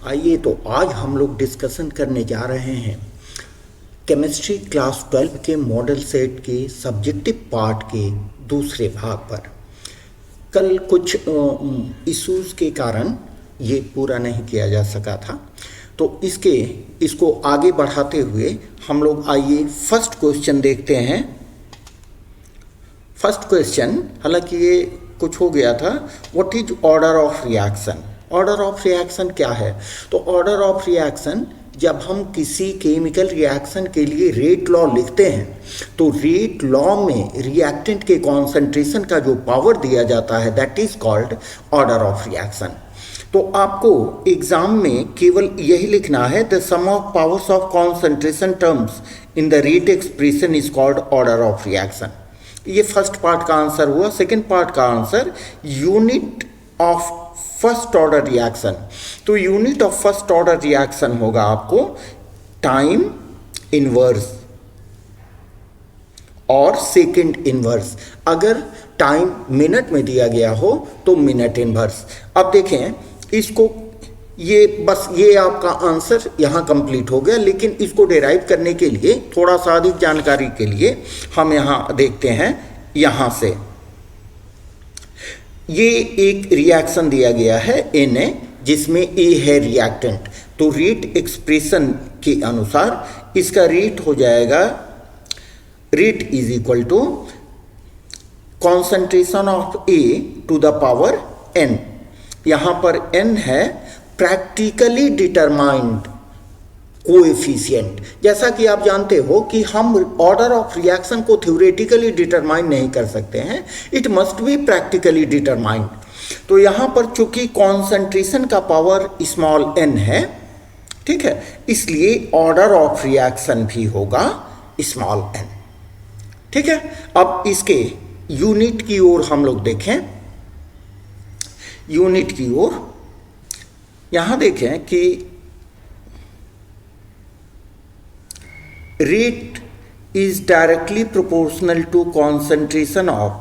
आइए तो आज हम लोग डिस्कशन करने जा रहे हैं केमिस्ट्री क्लास 12 के मॉडल सेट के सब्जेक्टिव पार्ट के दूसरे भाग पर। कल कुछ इश्यूज के कारण ये पूरा नहीं किया जा सका था, तो इसको आगे बढ़ाते हुए हम लोग आइए फर्स्ट क्वेश्चन देखते हैं। फर्स्ट क्वेश्चन, हालांकि ये कुछ हो गया था, what is order of reaction. Order of reaction क्या है? तो ऑर्डर ऑफ रिएक्शन, जब हम किसी केमिकल रिएक्शन के लिए रेट लॉ लिखते हैं तो रेट लॉ में रिएक्टेंट के कॉन्सेंट्रेशन का जो पावर दिया जाता है that is called order of reaction. तो आपको एग्जाम में केवल यही लिखना है, the sum of powers of concentration terms in the rate expression is called order of reaction. ये फर्स्ट पार्ट का आंसर हुआ। सेकेंड पार्ट का answer, unit of first order reaction. तो unit of first order reaction होगा आपको time inverse और second inverse. अगर time minute में दिया गया हो तो मिनट इनवर्स। अब देखें इसको, ये आपका आंसर यहाँ कंप्लीट हो गया, लेकिन इसको डिराइव करने के लिए थोड़ा सा अधिक जानकारी के लिए हम यहाँ देखते हैं। यहाँ से ये एक रिएक्शन दिया गया है Na, जिसमें A है रिएक्टेंट। तो रेट एक्सप्रेशन के अनुसार इसका रेट हो जाएगा, rate is equal to concentration of A to the power n। यहाँ पर n है प्रैक्टिकली डिटरमाइंड कोएफिशिएंट। जैसा कि आप जानते हो कि हम ऑर्डर ऑफ रिएक्शन को थ्योरेटिकली डिटरमाइन नहीं कर सकते हैं, it must be practically determined. तो यहाँ पर चूंकि कॉन्सेंट्रेशन का पावर स्मॉल n है, ठीक है, इसलिए ऑर्डर ऑफ रिएक्शन भी होगा स्मॉल n। ठीक है, अब इसके यूनिट की ओर हम लोग देखें। यूनिट की ओर यहां देखें कि rate is directly proportional to concentration of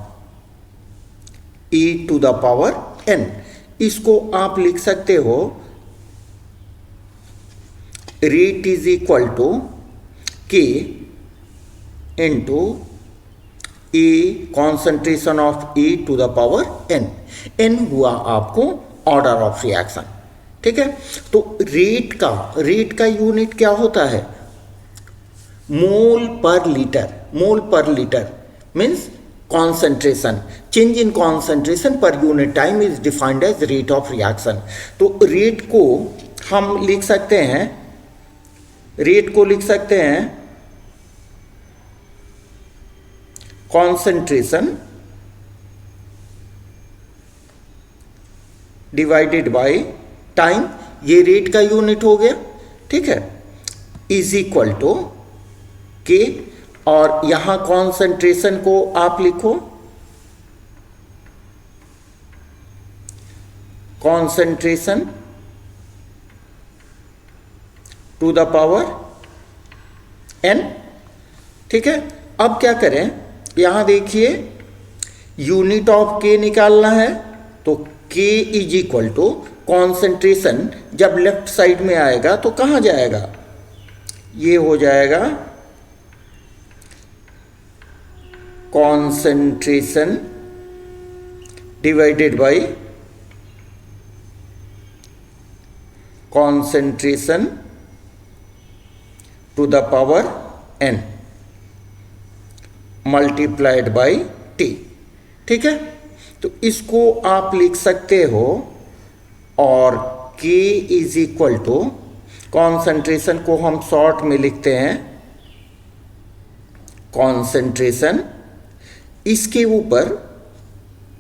E to the power n। इसको आप लिख सकते हो, rate is equal to K into A concentration of E to the power n। n हुआ आपको ऑर्डर ऑफ रिएक्शन। ठीक है, तो रेट का यूनिट क्या होता है? मोल per litre. Mole per litre means concentration, change in concentration per unit time is defined as rate of reaction. तो रेट को हम लिख सकते हैं, कॉन्सेंट्रेशन डिवाइडेड बाय टाइम, ये रेट का यूनिट हो गया। ठीक है, इज इक्वल टू के, और यहां कॉन्सेंट्रेशन को आप लिखो concentration to the power n। ठीक है, अब क्या करें, यहां देखिए यूनिट ऑफ k निकालना है, तो k is equal to concentration जब लेफ्ट साइड में आएगा तो कहां जाएगा? ये हो जाएगा concentration divided by concentration to the power n multiplied by t। ठीक है, तो इसको आप लिख सकते हो, और k is equal to concentration को हम शॉर्ट में लिखते हैं कॉन्सेंट्रेशन, इसके ऊपर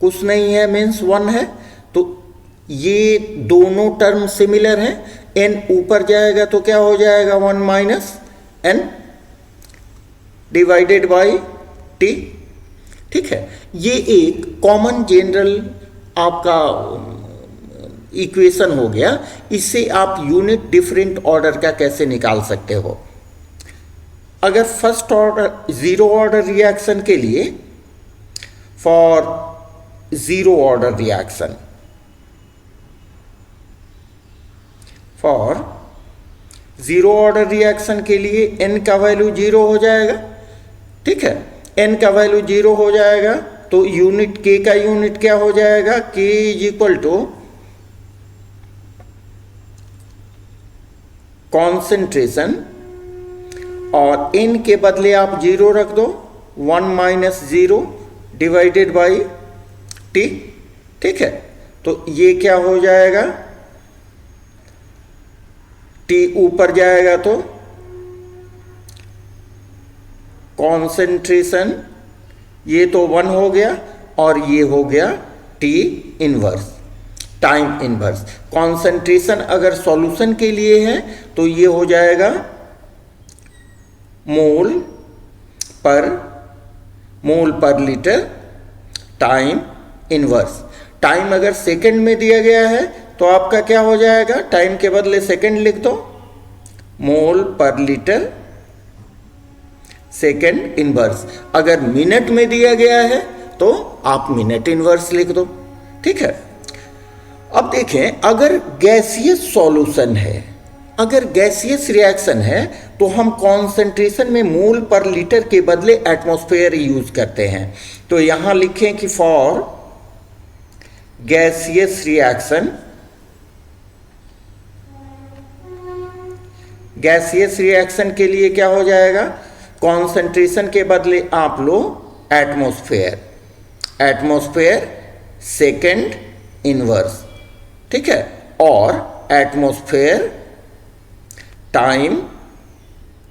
कुछ नहीं है मीन्स 1 है, तो ये दोनों टर्म सिमिलर हैं। n ऊपर जाएगा तो क्या हो जाएगा? 1 minus n divided by t। ठीक है, ये एक कॉमन जनरल आपका इक्वेशन हो गया। इससे आप यूनिट डिफरेंट ऑर्डर का कैसे निकाल सकते हो? अगर first order zero order reaction के लिए, for zero order reaction, for zero order reaction के लिए n का वैल्यू जीरो हो जाएगा, ठीक है, n का वैल्यू जीरो हो जाएगा तो यूनिट k का यूनिट क्या हो जाएगा, k is equal to concentration और n के बदले आप जीरो रख दो, 1 minus zero divided by t, ठीक है। तो ये क्या हो जाएगा, t ऊपर जाएगा तो कॉन्सेंट्रेशन ये तो 1 हो गया और ये हो गया t inverse, time inverse. Concentration अगर सॉल्यूशन के लिए है तो ये हो जाएगा मोल per litre time inverse. Time अगर सेकंड में दिया गया है तो आपका क्या हो जाएगा, टाइम के बदले सेकंड लिख दो, मोल पर लीटर सेकंड इनवर्स। अगर मिनट में दिया गया है तो आप मिनट इनवर्स लिख दो, ठीक है। अब देखें, अगर गैसियस सॉल्यूशन है, अगर गैसियस रिएक्शन है तो हम कॉन्सेंट्रेशन में मोल पर लीटर के बदले एटमॉस्फेयर यूज करते हैं। तो यहां लिखें कि for gaseous reaction, gaseous reaction के लिए क्या हो जाएगा, कॉन्सेंट्रेशन के बदले आप लो एटमॉस्फेयर, एटमॉस्फेयर सेकंड इनवर्स, ठीक है, और एटमॉस्फेयर टाइम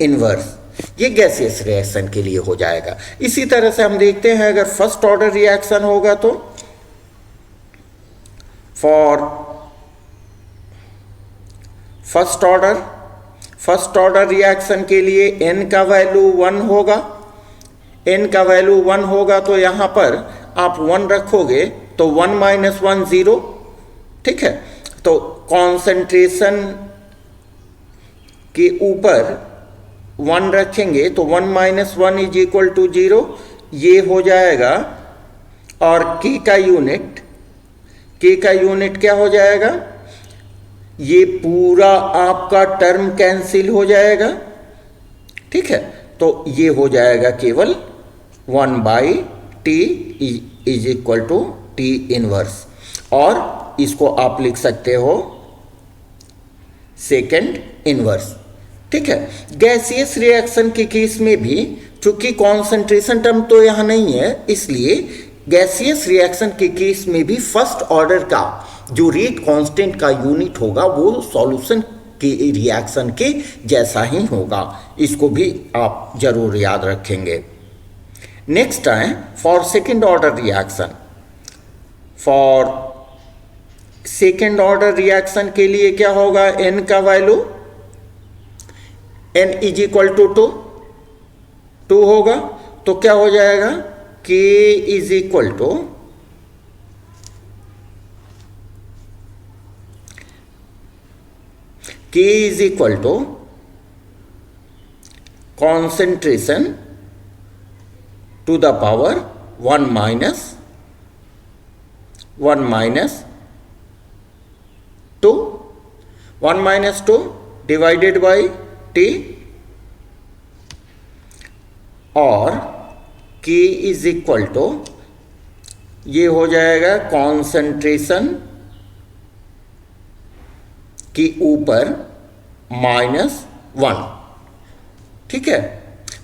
इनवर्स, ये गैसियस रिएक्शन के लिए हो जाएगा। इसी तरह से हम देखते हैं अगर फर्स्ट ऑर्डर रिएक्शन होगा तो फॉर फर्स्ट ऑर्डर रिएक्शन के लिए n का वैल्यू 1 होगा, n का वैल्यू 1 होगा तो यहां पर आप 1 रखोगे तो 1 माइनस 1 0, ठीक है। तो कॉन्सेंट्रेशन के ऊपर 1 रखेंगे तो 1 माइनस 1 इज इक्वल टू 0, ये हो जाएगा। और k का यूनिट क्या हो जाएगा, ये पूरा आपका टर्म कैंसिल हो जाएगा, ठीक है। तो ये हो जाएगा केवल 1 by T is equal to T inverse, और इसको आप लिख सकते हो सेकंड इनवर्स, ठीक है। गैसियस रिएक्शन के केस में भी चूंकि कॉन्सेंट्रेशन टर्म तो यहां नहीं है, इसलिए गैसियस रिएक्शन के केस में भी फर्स्ट ऑर्डर का जो रेट कांस्टेंट का यूनिट होगा वो सॉल्यूशन के रिएक्शन के जैसा ही होगा। इसको भी आप जरूर याद रखेंगे। नेक्स्ट है for second order reaction. For second order reaction के लिए क्या होगा, n का value n is equal to 2 होगा। तो क्या हो जाएगा, k इज इक्वल टू concentration to the power 1 minus 2 divided by t, और k इज इक्वल टू ये हो जाएगा कॉन्सेंट्रेशन के ऊपर -1, ठीक है,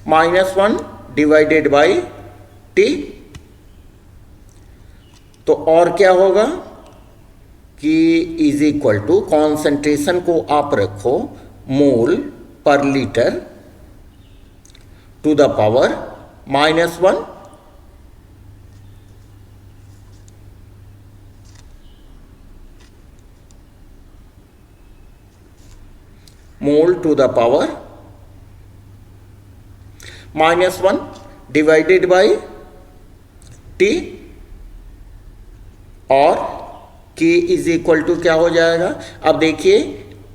-1 डिवाइडेड बाई t। तो और क्या होगा कि इज इक्वल टू कॉन्सेंट्रेशन को आप रखो mole per litre to the power -1, mole to the power -1 divided by t, और k इज इक्वल टू क्या हो जाएगा। अब देखिए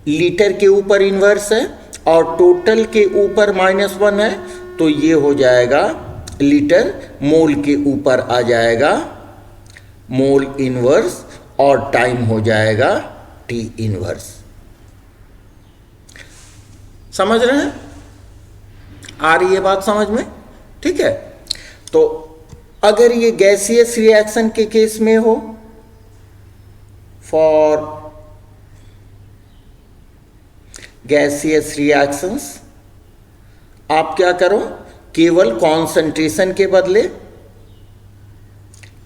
लीटर के ऊपर इन्वर्स है और टोटल के ऊपर -1 है, तो ये हो जाएगा लीटर, मोल के ऊपर आ जाएगा मोल इनवर्स और टाइम हो जाएगा t इनवर्स। समझ रहे हैं? आ रही है बात समझ में? ठीक है। तो अगर ये गैसियस रिएक्शन के केस में हो, फॉर गैसियस रिएक्शंस, आप क्या करो, केवल कॉन्सेंट्रेशन के बदले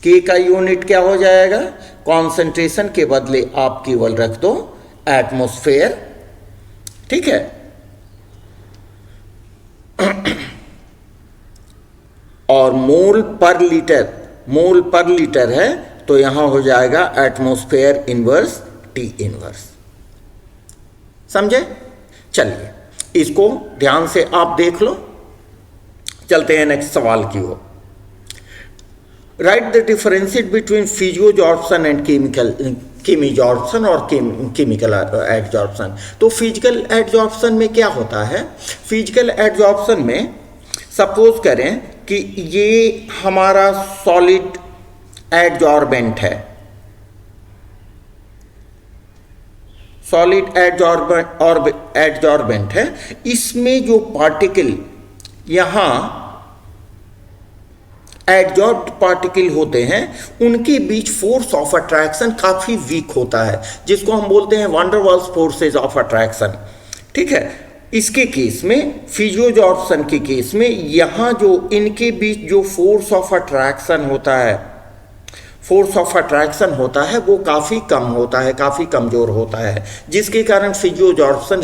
के का यूनिट क्या हो जाएगा, कॉन्सेंट्रेशन के बदले आप केवल रख दो एटमॉस्फेयर। ठीक है। और मोल पर लीटर है तो यहां हो जाएगा एटमॉस्फेयर इनवर्स टी इनवर्स। समझे? चलिए इसको ध्यान से आप देख लो। चलते हैं नेक्स्ट सवाल की ओर। Write the differentiate between physisorption and chemisorption और केमिकल एडजॉर्प्शन। तो फिजिकल एडजॉर्प्शन में क्या होता है? फिजिकल एडजॉर्प्शन में सपोज करें कि ये हमारा सॉलिड एडजॉर्बेंट है, सॉलिड एडजॉर्बेंट है। इसमें जो पार्टिकल यहां एडजॉर्ब्ड पार्टिकल होते हैं उनके बीच फोर्स ऑफ अट्रैक्शन काफी वीक होता है, जिसको हम बोलते हैं van der Waals forces of attraction. ठीक है। इसके केस में, फिजियोजॉर्प्शन के केस में, यहां जो इनके बीच जो फोर्स ऑफ अट्रैक्शन होता है वो काफ़ी कम होता है, काफ़ी कमज़ोर होता है, जिसके कारण फिजियोजॉर्प्शन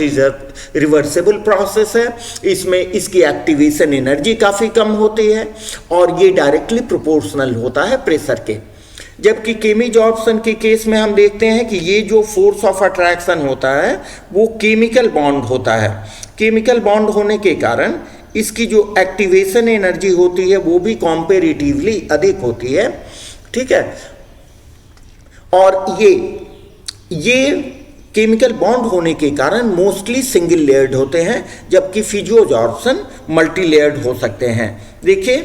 रिवर्सिबल प्रोसेस है। इसमें इसकी एक्टिवेशन एनर्जी काफ़ी कम होती है और ये डायरेक्टली प्रोपोर्शनल होता है प्रेशर के। जबकि केमिजॉर्प्शन के केस में हम देखते हैं कि ये जो फोर्स ऑफ अट्रैक्शन होता है वो केमिकल बॉन्ड होता है। केमिकल बॉन्ड होने के कारण इसकी जो एक्टिवेशन एनर्जी होती है वो भी कॉम्पेरेटिवली अधिक होती है। ठीक है। और ये केमिकल बॉन्ड होने के कारण मोस्टली सिंगल लेयर्ड होते हैं, जबकि फिजियोजॉर्प्शन मल्टी लेयर्ड हो सकते हैं। देखिए,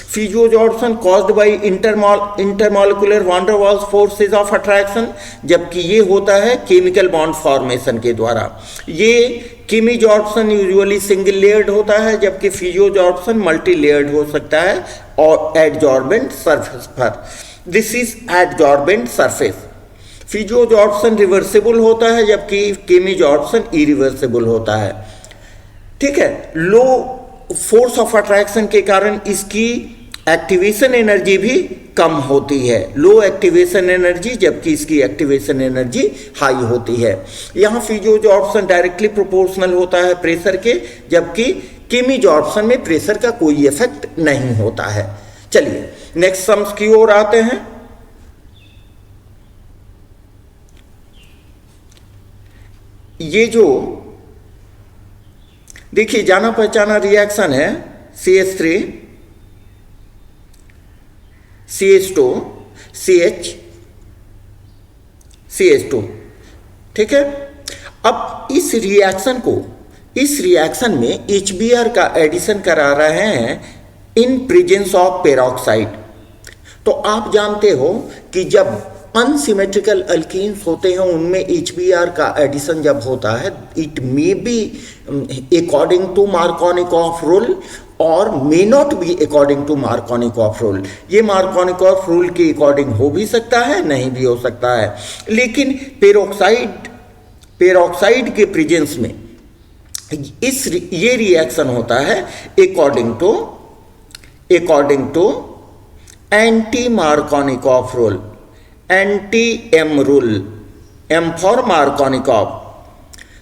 physisorption caused by intermolecular van der Waals forces of attraction, जबकि ये होता है केमिकल बॉन्ड फॉर्मेशन के द्वारा। ये केमिजॉर्प्शन यूजुअली सिंगल लेयर्ड होता है, जबकि फिजियोजॉर्प्शन मल्टी लेयर्ड हो सकता है और एडजॉर्बेंट सरफेस पर। This is adsorbent surface. Physisorption reversible होता है, जबकि केमिजॉर्प्शन इरिवर्सिबल होता है। ठीक है। लो फोर्स ऑफ अट्रैक्शन के कारण इसकी एक्टिवेशन एनर्जी भी कम होती है, लो एक्टिवेशन एनर्जी, जबकि इसकी एक्टिवेशन एनर्जी हाई होती है। यहाँ फिजियोजॉर्प्शन डायरेक्टली प्रोपोर्शनल होता है प्रेशर के, जबकि केमिजॉर्प्शन में प्रेशर का कोई इफेक्ट नहीं होता है। चलिए नेक्स्ट सम्स की ओर आते हैं। ये जो देखिए जाना पहचाना रिएक्शन है CH3 CH2 CH2। ठीक है। अब इस रिएक्शन में HBr का एडिशन करा रहे हैं इन प्रेजेंस ऑफ पेरोक्साइड। तो आप जानते हो कि जब अनसिमेट्रिकल अल्कीन्स होते हैं उनमें HBr का एडिशन जब होता है, it may be according to Markovnikov rule और may not be according to Markovnikov rule. ये मार्कोनिकॉफ रूल के अकॉर्डिंग हो भी सकता है, नहीं भी हो सकता है। लेकिन पेरोक्साइड के प्रेजेंस में ये रिएक्शन होता है according to anti Markovnikov rule, anti M rule, M for Markovnikov.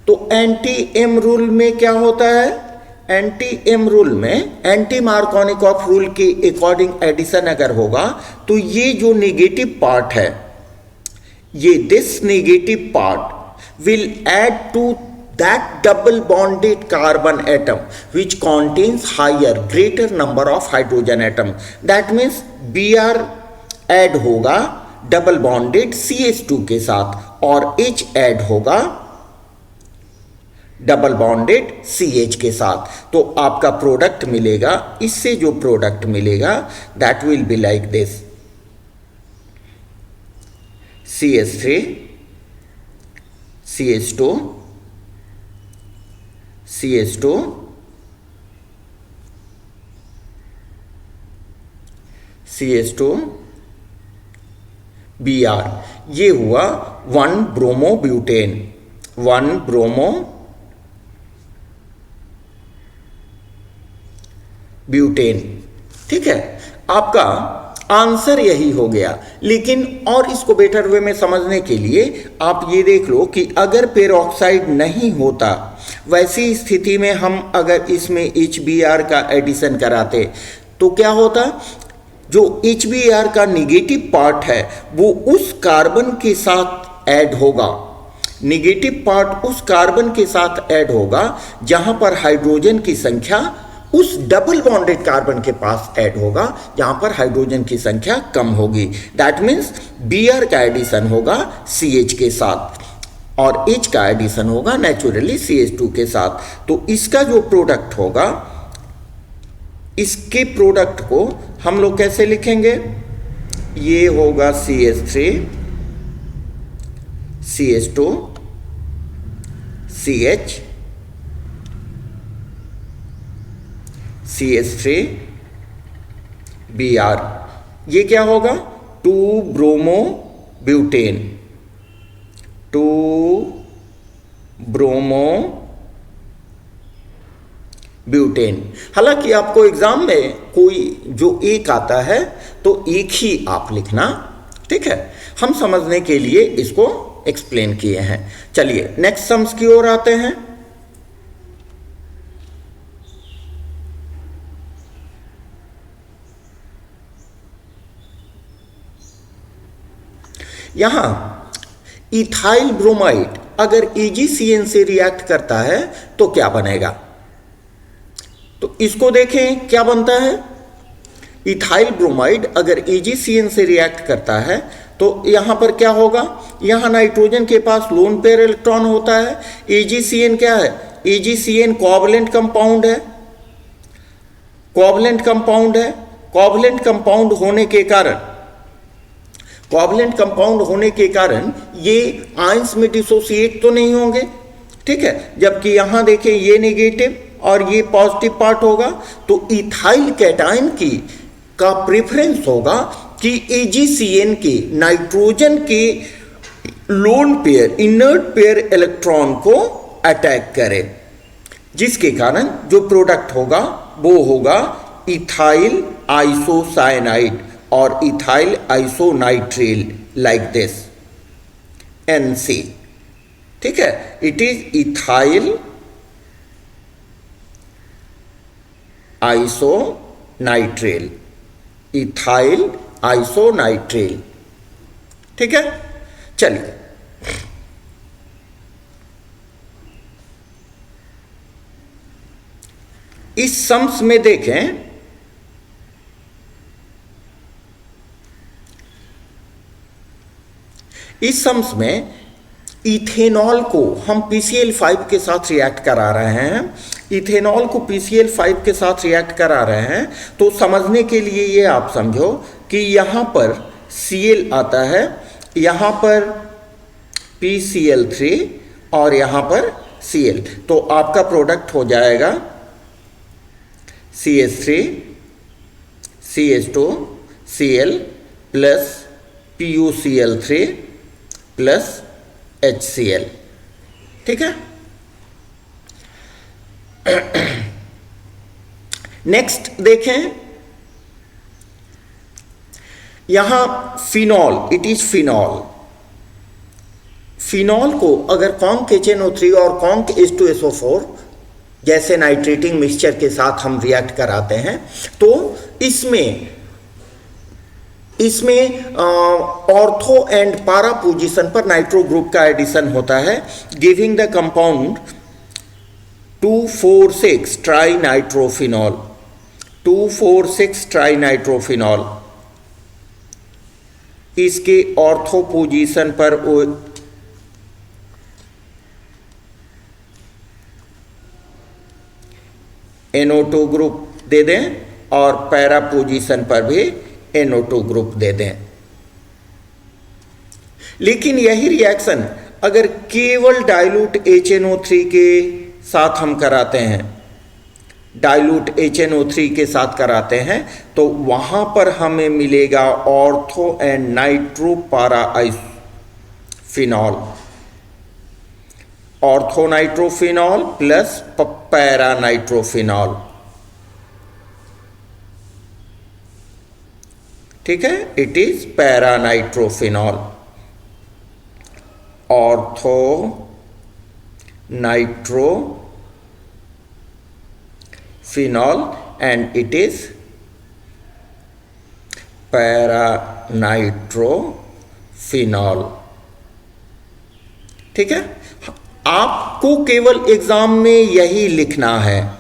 तो एंटी एम रूल में क्या होता है? एंटी एम रूल में एंटी मार्कोनिकॉफ रूल के अकॉर्डिंग एडिशन अगर होगा तो ये जो नेगेटिव पार्ट है, ये this negative part will add to that double bonded carbon atom which contains greater number of hydrogen atom. That means Br add होगा डबल बॉन्डेड CH2 के साथ और H ऐड होगा डबल बॉन्डेड CH के साथ। तो आपका प्रोडक्ट मिलेगा, इससे जो प्रोडक्ट मिलेगा that will be like this, CH3 CH2 CH2 CH2 Br, ये हुआ 1 ब्रोमोब्यूटेन, 1 ब्रोमोब्यूटेन। ठीक है, आपका आंसर यही हो गया। लेकिन और इसको बेटर वे में समझने के लिए आप ये देख लो कि अगर पेरोक्साइड नहीं होता, वैसी स्थिति में हम अगर इसमें HBr का एडिशन कराते तो क्या होता? जो HBr का निगेटिव पार्ट है वो उस कार्बन के साथ ऐड होगा, निगेटिव पार्ट उस कार्बन के साथ ऐड होगा जहां पर हाइड्रोजन की संख्या उस डबल बॉन्डेड कार्बन के पास ऐड होगा जहां पर हाइड्रोजन की संख्या कम होगी। दैट मीन्स Br का एडिशन होगा CH के साथ और H का एडिशन होगा नेचुरली CH2 के साथ। तो इसका जो प्रोडक्ट होगा, इसके प्रोडक्ट को हम लोग कैसे लिखेंगे? ये होगा CH3 CH2 CH CH3 Br, ये क्या होगा? 2 ब्रोमोब्यूटेन, 2 ब्रोमोब्यूटेन। हालांकि आपको एग्जाम में कोई जो एक आता है तो एक ही आप लिखना, ठीक है? हम समझने के लिए इसको एक्सप्लेन किए हैं। चलिए नेक्स्ट सम्स की ओर आते हैं। यहां इथाइल ब्रोमाइड अगर AgCN से रिएक्ट करता है तो क्या बनेगा? तो इसको देखें क्या बनता है। इथाइल ब्रोमाइड अगर AgCN से रिएक्ट करता है तो यहां पर क्या होगा? यहां नाइट्रोजन के पास लोन पेयर इलेक्ट्रॉन होता है। AgCN क्या है? AgCN कोवैलेंट कंपाउंड है, कोवैलेंट कंपाउंड है। कोवैलेंट कंपाउंड होने के कारण ये आयंस में डिसोसिएट तो नहीं होंगे, ठीक है? जबकि यहां देखें ये नेगेटिव और ये पॉजिटिव पार्ट होगा, तो इथाइल कैटायन का प्रेफरेंस होगा कि AgCN के नाइट्रोजन के lone pair inert pair electron को अटैक करे, जिसके कारण जो प्रोडक्ट होगा वो होगा इथाइल आइसोसाइनाइड और इथाइल आइसोनाइट्रेल, लाइक दिस NC। ठीक है, इट इज इथाइल आइसोनाइट्रेल, इथाइल आइसोनाइट्रेल। ठीक है, चलिए इस सम्स में देखें। इस सम्स में इथेनॉल को हम PCl5 के साथ रिएक्ट करा रहे हैं। इथेनॉल को PCl5 के साथ रिएक्ट करा रहे हैं तो समझने के लिए ये आप समझो कि यहां पर Cl आता है, यहां पर PCl3 और यहां पर Cl, तो आपका प्रोडक्ट हो जाएगा CH3 CH2 Cl plus PuCl3 plus HCl। ठीक है, नेक्स्ट देखें। यहां phenol, it is phenol. Phenol को अगर कॉन्क HNO3 और कॉन्क H2SO4 जैसे नाइट्रेटिंग मिक्सचर के साथ हम रिएक्ट कराते हैं तो इसमें ऑर्थो एंड पारा पोजीशन पर नाइट्रो ग्रुप का एडिशन होता है, giving the compound 2,4,6 trinitrophenol, 2,4,6 trinitrophenol. इसके ऑर्थो पोजीशन पर NO2 ग्रुप दे दें और पैरा पोजीशन पर भी NO2 ग्रुप दे दें। लेकिन यही रिएक्शन अगर केवल डाइल्यूट HNO3 के साथ हम कराते हैं, डाइल्यूट HNO3 के साथ कराते हैं, तो वहाँ पर हमें मिलेगा ortho and nitro para isophenol, ortho nitrophenol plus para nitrophenol. ठीक है, it is para nitrophenol, ortho nitrophenol and it is para nitrophenol. ठीक है, आपको केवल एग्जाम में यही लिखना है,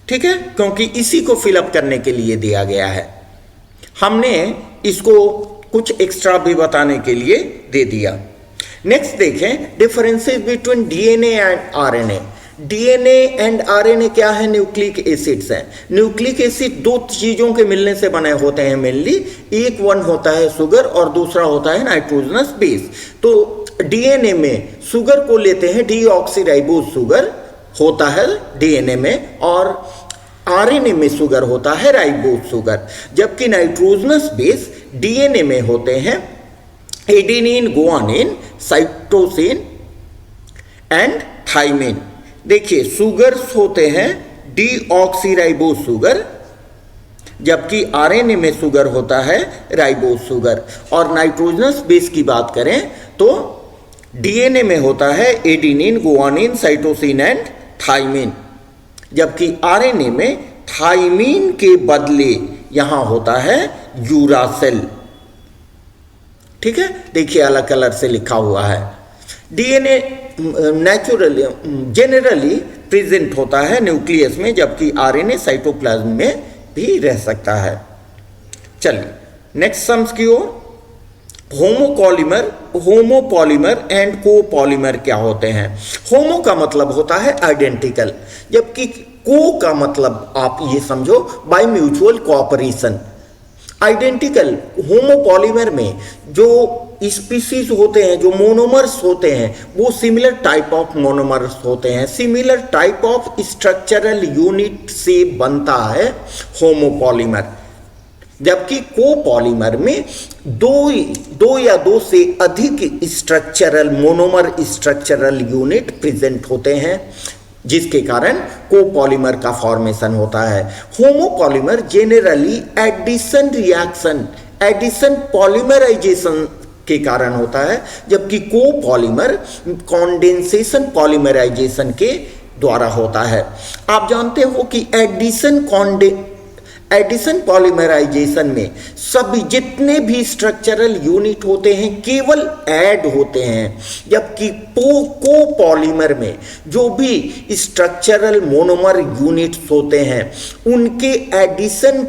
ठीक है, क्योंकि इसी को फिलअप करने के लिए दिया गया है। हमने इसको कुछ एक्स्ट्रा भी बताने के लिए दे दिया। नेक्स्ट देखें, differences between DNA and RNA. DNA and RNA क्या है? न्यूक्लिक एसिड्स हैं। न्यूक्लिक एसिड दो चीजों के मिलने से बने होते हैं मेनली, एक वन होता है शुगर और दूसरा होता है नाइट्रोजनस बेस। तो डीएनए में शुगर को लेते हैं, डीऑक्सीराइबोज शुगर होता है डीएनए में, और आरएनए में शुगर होता है राइबोज शुगर। जबकि नाइट्रोजनस बेस डीएनए में होते हैं adenine, guanine, cytosine and thymine. देखिए, शुगर्स होते हैं डीऑक्सीराइबोज शुगर, जबकि आरएनए में शुगर होता है राइबोज शुगर। और नाइट्रोजनस बेस की बात करें तो डीएनए में होता है adenine, guanine, cytosine and thymine, जबकि आरएनए में थाइमिन के बदले यहां होता है यूरासिल। ठीक है, देखिए अलग कलर से लिखा हुआ है। डीएनए नेचुरली जनरली प्रेजेंट होता है न्यूक्लियस में, जबकि आरएनए साइटोप्लाज्म में भी रह सकता है। चलिए नेक्स्ट सम्स की ओर। होमोपॉलीमर एंड कोपॉलीमर क्या होते हैं? होमो का मतलब होता है आइडेंटिकल, जबकि को का मतलब आप ये समझो by mutual cooperation. Identical homopolymer में जो स्पीसीज होते हैं, जो मोनोमर्स होते हैं, वो सिमिलर टाइप ऑफ मोनोमर्स होते हैं, similar type of structural unit से बनता है होमोपॉलीमर। जबकि कोपॉलीमर में दो या दो से अधिक structural monomer structural unit present होते हैं, जिसके कारण कोपॉलीमर का फॉर्मेशन होता है। Homopolymer generally addition reaction, addition polymerisation के कारण होता है, जबकि कोपॉलीमर कॉन्डेंसेशन पॉलीमराइजेशन के द्वारा होता है। आप जानते हो कि एडिशन पॉलीमराइजेशन में सभी जितने भी स्ट्रक्चरल यूनिट होते हैं केवल ऐड होते हैं, जबकि कोपॉलीमर में जो भी स्ट्रक्चरल मोनोमर यूनिट्स होते हैं उनके एडिशन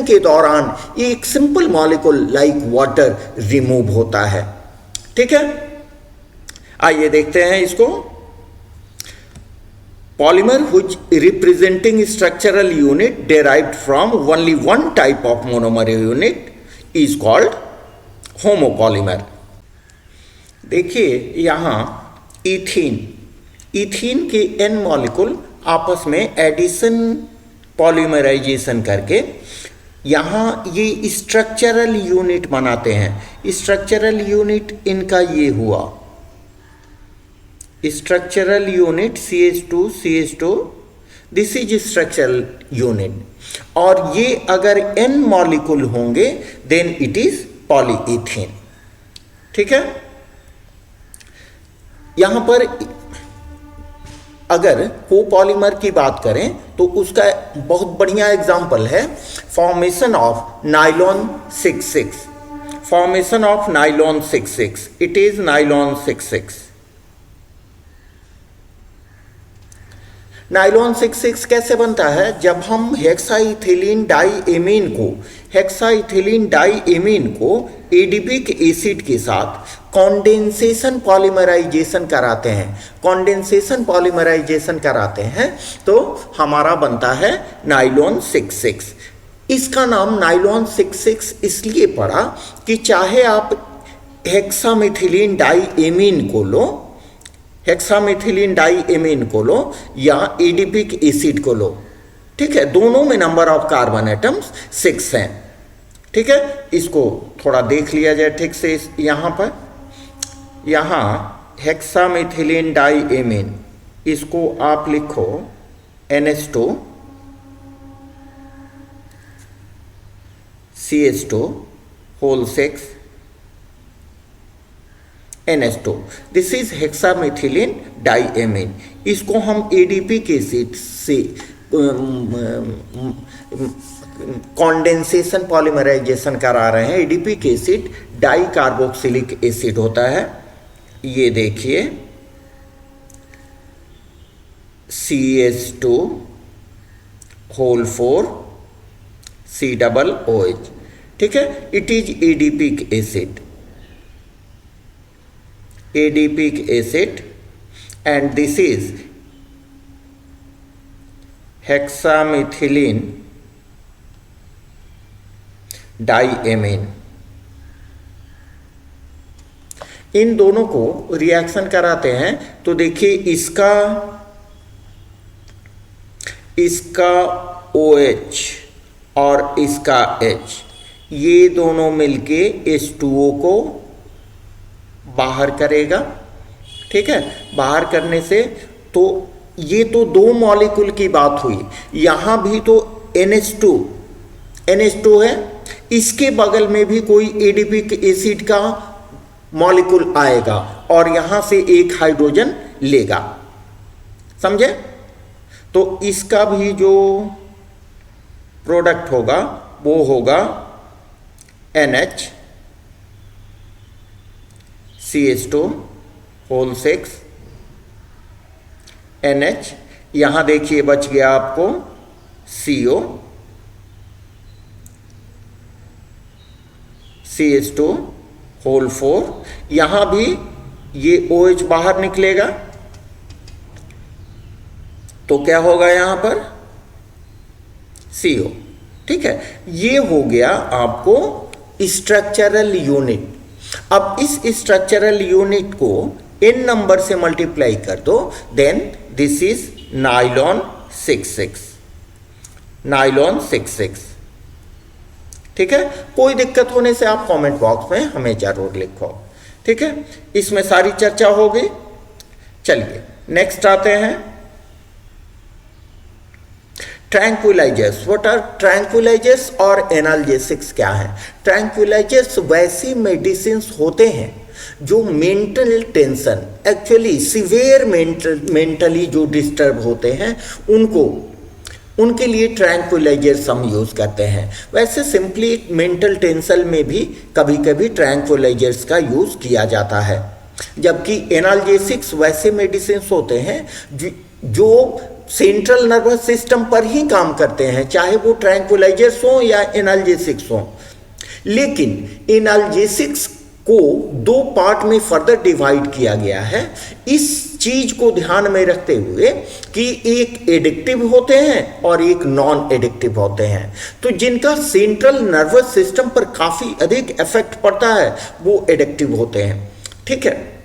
के दौरान एक simple molecule like water remove होता है। ठीक है, आइए देखते हैं इसको। Polymer which representing structural unit derived from only one type of monomer unit is called homopolymer। देखिए यहाँ इथीन के n मॉलिक्यूल आपस में एडिशन पॉलीमराइजेशन करके यहाँ ये स्ट्रक्चरल यूनिट बनाते हैं। स्ट्रक्चरल यूनिट इनका ये हुआ, structural unit CH2 this is structural unit, और ये अगर n मॉलिक्यूल होंगे देन इट इज पॉलीइथीन। ठीक है, यहां पर अगर कोपॉलीमर की बात करें तो उसका बहुत बढ़िया एग्जांपल है formation of nylon 66। Formation of nylon 66, it is nylon 66। Nylon 66 कैसे बनता है? जब हम हेक्साइथिलीन डाइएमीन को एडिपिक एसिड के साथ कॉन्डेंसेशन पॉलीमराइजेशन कराते हैं तो हमारा बनता है नाइलॉन 66। इसका नाम नाइलॉन 66 इसलिए पड़ा कि चाहे आप हेक्सामिथिलीन डाइएमीन को लो, हेक्सामिथिलीन डाईएमीन को लो या एडिपिक एसिड को लो, ठीक है, दोनों में नंबर ऑफ कार्बन एटम्स 6 हैं, ठीक है। इसको थोड़ा देख लिया जाए ठीक से। यहाँ पर हेक्सामिथिलीन डाईएमीन, इसको आप लिखो NH2 CH2 whole 6 NH2, this is hexamethylene diamine. इसको हम एडिपिक एसिड से कॉन्डेंसेशन पॉलीमराइजेशन करा रहे हैं। Adipic acid dicarboxylic acid होता है, ये देखिए CH2 होल 4 COOH, ठीक है। It is adipic acid and this is hexamethylene diamine. इन दोनों को रिएक्शन कराते हैं तो देखिए इसका OH और इसका H, ये दोनों मिलके H2O को बाहर करेगा, ठीक है। बाहर करने से तो ये तो दो मॉलिक्यूल की बात हुई, यहाँ भी तो NH2 है, इसके बगल में भी कोई एडिपिक एसिड का मॉलिक्यूल आएगा और यहाँ से एक हाइड्रोजन लेगा, समझे। तो इसका भी जो प्रोडक्ट होगा वो होगा NH CH2 होल 6 NH, यहां देखिए बच गया आपको CO CH2 होल 4, यहां भी ये OH बाहर निकलेगा तो क्या होगा यहां पर CO, ठीक है। ये हो गया आपको स्ट्रक्चरल यूनिट। अब इस स्ट्रक्चरल यूनिट को n नंबर से मल्टीप्लाई कर दो, देन दिस इज नाइलॉन 66, ठीक है। कोई दिक्कत होने से आप कमेंट बॉक्स में हमें जरूर लिखो, ठीक है। इसमें सारी चर्चा हो गई। चलिए नेक्स्ट आते हैं ट्रैंक्विलाइजर्स। व्हाट आर ट्रैंक्विलाइजर्स और एनाल्जेसिक्स क्या है? ट्रैंक्विलाइजर्स वैसी मेडिसिन होते हैं जो mental tension, actually severe mentally जो डिस्टर्ब होते हैं उनके लिए ट्रैंक्विलाइजर्स हम यूज करते हैं। वैसे सिंपली मेंटल टेंशन में भी कभी कभी ट्रैंक्विलाइजर्स का यूज किया जाता है, जबकि एनाल्जेसिक्स वैसे मेडिसिन होते हैं जो सेंट्रल नर्वस सिस्टम पर ही काम करते हैं, चाहे वो ट्रैंक्विलाइजर्स हो या एनाल्जेसिक्स हो। लेकिन एनाल्जेसिक्स को दो पार्ट में फर्दर डिवाइड किया गया है, इस चीज को ध्यान में रखते हुए कि एक एडिक्टिव होते हैं और एक नॉन एडिक्टिव होते हैं। तो जिनका सेंट्रल नर्वस सिस्टम पर काफी अधिक इफेक्ट पड़ता है वो एडिक्टिव होते हैं, ठीक है।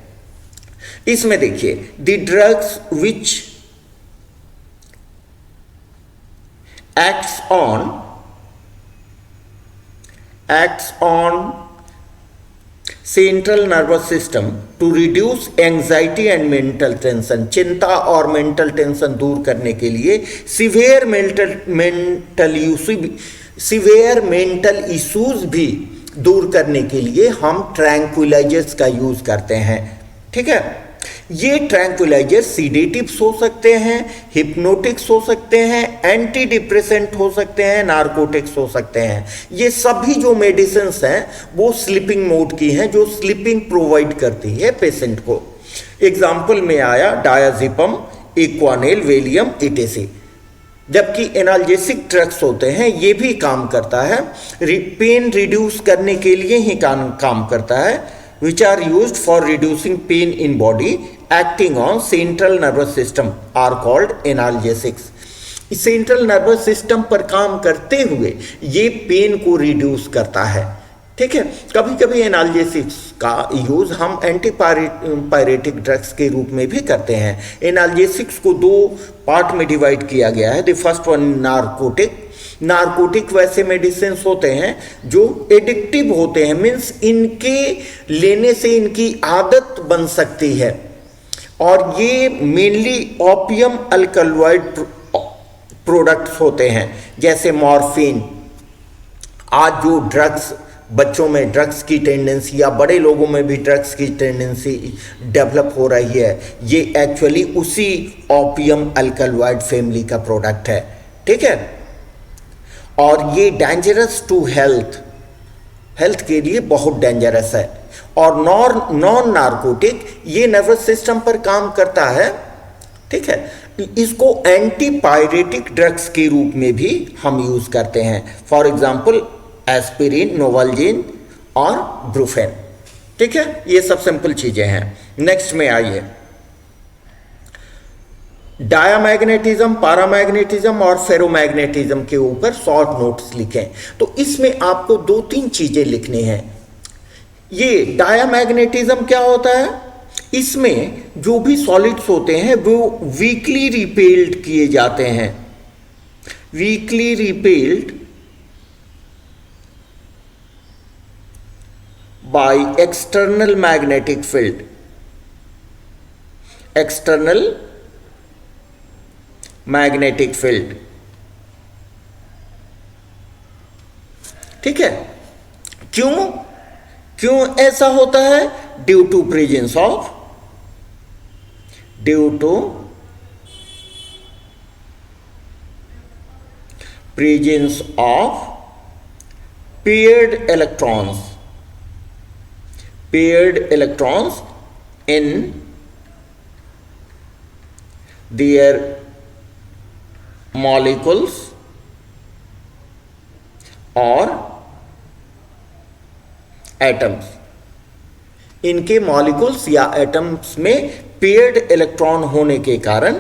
इसमें देखिए the drugs which acts on central nervous system to reduce anxiety and mental tension, चिंता और मेंटल टेंशन दूर करने के लिए सीवियर मेंटल इश्यूज भी दूर करने के लिए हम ट्रैंक्विलाइजर्स का यूज करते हैं, ठीक है। ये ट्रैंक्विलाइजर सीडेटिव्स हो सकते हैं, हिप्नोटिक्स हो सकते हैं, एंटी डिप्रेसेंट हो सकते हैं, नार्कोटिक्स हो सकते हैं। ये सभी जो मेडिसिन्स हैं वो स्लीपिंग मोड की हैं, जो स्लीपिंग प्रोवाइड करती है पेशेंट को। एग्जाम्पल में आया डायाजिपम, इक्वानेल, वेलियम, ETC। जबकि एनाल्जेसिक ड्रग्स होते हैं ये भी काम करता है, पेन रिड्यूस करने के लिए ही काम करता है, which are used for reducing pain in body acting on central nervous system are called analgesics। Central nervous system पर काम करते हुए ये पेन को रिड्यूस करता है, ठीक है। कभी कभी एनाल्जेसिक्स का यूज हम एंटी पायरेटिक ड्रग्स के रूप में भी करते हैं। एनाल्जेसिक्स को दो पार्ट में डिवाइड किया गया है। The first one narcotic. Narcotic वैसे मेडिसिन होते हैं जो एडिक्टिव होते हैं, मीन्स इनके लेने से इनकी आदत बन सकती है, और ये मेनली ओपियम अल्कलॉइड प्रोडक्ट्स होते हैं, जैसे मॉर्फिन। आज जो ड्रग्स, बच्चों में ड्रग्स की टेंडेंसी या बड़े लोगों में भी ड्रग्स की टेंडेंसी डेवलप हो रही है, ये एक्चुअली उसी ओपियम अल्कलॉइड फैमिली का प्रोडक्ट है, ठीक है। और ये डेंजरस टू हेल्थ के लिए बहुत डेंजरस है। और नॉन नार्कोटिक, ये नर्वस सिस्टम पर काम करता है, ठीक है। इसको एंटी पायरेटिक ड्रग्स के रूप में भी हम यूज करते हैं। फॉर एग्जाम्पल एस्पिरिन, नोवाल्जिन और ब्रूफेन, ठीक है। ये सब सिंपल चीजें हैं। नेक्स्ट में आइए, डायामैग्नेटिज्म, पैरामैग्नेटिज्म और फेरोमैग्नेटिज्म के ऊपर शॉर्ट नोट्स लिखें। तो इसमें आपको 2-3 चीजें लिखनी हैं। ये डायामैग्नेटिज्म क्या होता है? इसमें जो भी सॉलिड्स होते हैं वो वीकली रिपेल्ड किए जाते हैं, weakly repelled by external magnetic field, external magnetic field, ठीक है। क्यों ऐसा होता है? Due to presence of paired electrons in their molecules और एटम्स। इनके मॉलिक्यूल्स या एटम्स में पेयर्ड इलेक्ट्रॉन होने के कारण,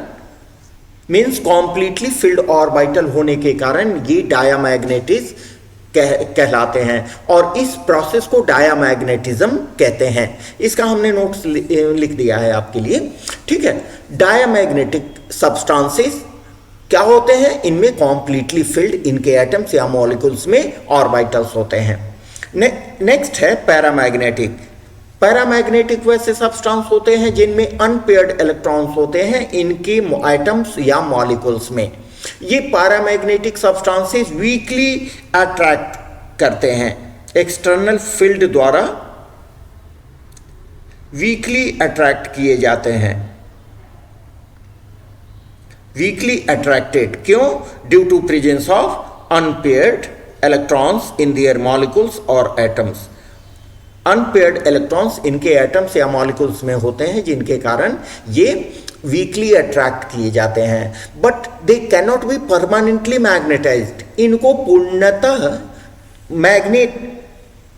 मीन्स कॉम्प्लीटली फिल्ड ऑर्बिटल होने के कारण ये डायामैग्नेटिस कहलाते हैं, और इस प्रोसेस को डायामैग्नेटिज्म कहते हैं। इसका हमने नोट्स लिख दिया है आपके लिए, ठीक है। डायामैग्नेटिक सब्सटेंसेस क्या होते हैं? इनमें कॉम्प्लीटली फिल्ड इनके एटम्स या मॉलिक्यूल्स में ऑर्बिटल्स होते हैं। नेक्स्ट है पैरामैग्नेटिक। पैरामैग्नेटिक वैसे सब्सटेंस होते हैं जिनमें अनपेयर्ड इलेक्ट्रॉन्स होते हैं इनके एटम्स या मॉलिक्यूल्स में। ये पैरामैग्नेटिक सब्सटेंसेस वीकली अट्रैक्ट करते हैं, एक्सटर्नल फील्ड द्वारा वीकली अट्रैक्ट किए जाते हैं, वीकली अट्रैक्टेड। क्यों? Due to presence of unpaired electrons in their molecules और एटम्स। अनपेयर्ड इलेक्ट्रॉन्स इनके एटम्स या मॉलिक्यूल्स में होते हैं, जिनके कारण ये वीकली अट्रैक्ट किए जाते हैं। But they cannot be permanently magnetised. इनको पूर्णतः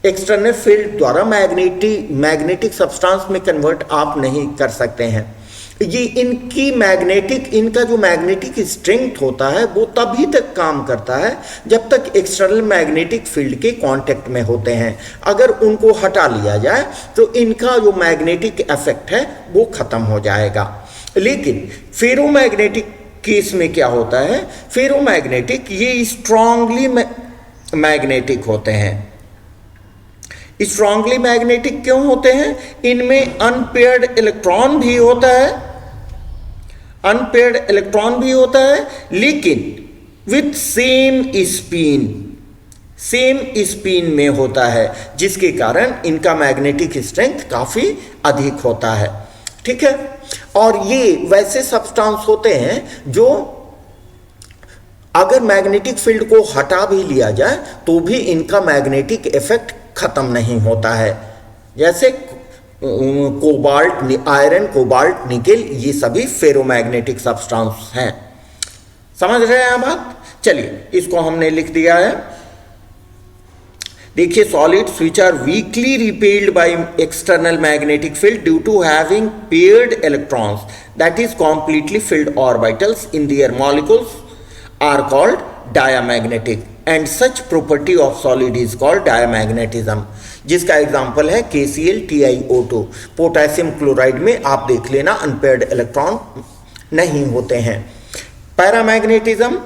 एक्सटर्नल फील्ड द्वारा मैग्नेटिक सब्सटेंस में कन्वर्ट आप नहीं कर सकते हैं। ये इनका जो मैग्नेटिक स्ट्रेंथ होता है वो तभी तक काम करता है जब तक एक्सटर्नल मैग्नेटिक फील्ड के कांटेक्ट में होते हैं। अगर उनको हटा लिया जाए तो इनका जो मैग्नेटिक इफेक्ट है वो खत्म हो जाएगा। लेकिन फेरोमैग्नेटिक केस में क्या होता है? फेरोमैग्नेटिक ये स्ट्रांगली मैग्नेटिक होते हैं। स्ट्रांगली मैग्नेटिक क्यों होते हैं? इनमें अनपेयर्ड इलेक्ट्रॉन भी होता है, अनपेयर्ड इलेक्ट्रॉन भी होता है, लेकिन विथ सेम स्पिन में होता है, जिसके कारण इनका मैग्नेटिक स्ट्रेंथ काफी अधिक होता है, ठीक है। और ये वैसे सब्सटेंस होते हैं जो अगर मैग्नेटिक फील्ड को हटा भी लिया जाए तो भी इनका मैग्नेटिक इफेक्ट खत्म नहीं होता है, जैसे कोबाल्ट, आयरन, कोबाल्ट, निकेल, ये सभी फेरोमैग्नेटिक सब्सटेंस हैं। समझ रहे हैं बात? चलिए, इसको हमने लिख दिया है। देखिए, solids which are weakly repelled by external magnetic field due to having paired electrons, that is completely filled orbitals in their molecules, are called diamagnetic. And such property of solid is called diamagnetism, जिसका example है KCl TiO2। Potassium chloride में आप देख लेना unpaired electron नहीं होते हैं। Paramagnetism,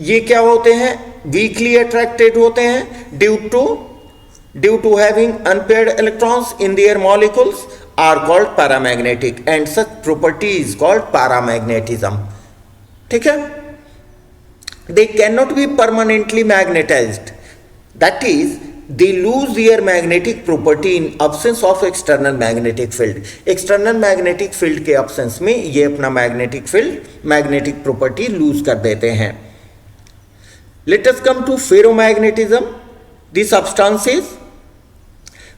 ये क्या होते हैं? वीकली अट्रैक्टेड होते हैं due to having unpaired electrons in their molecules are called paramagnetic and such property is called paramagnetism. ठीक है, they cannot be permanently magnetized, that is they lose their magnetic property in absence of external magnetic field। external magnetic field के absence में ये अपना magnetic property lose कर देते हैं। let us come to ferromagnetism, the substances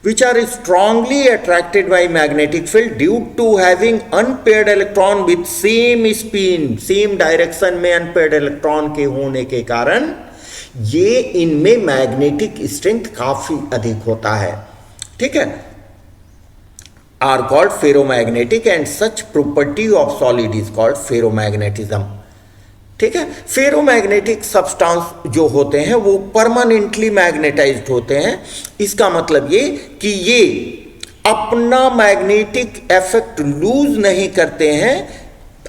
which are strongly attracted by magnetic field due to having unpaired electron with same spin, same direction में unpaired electron के होने के कारण ये इनमें मैग्नेटिक स्ट्रेंथ काफी अधिक होता है। ठीक है, are called ferromagnetic and such property of solid is called ferromagnetism. ठीक है, फेरोमैग्नेटिक सब्सटेंस जो होते हैं वो परमानेंटली मैग्नेटाइज्ड होते हैं। इसका मतलब ये कि ये अपना मैग्नेटिक इफेक्ट लूज नहीं करते हैं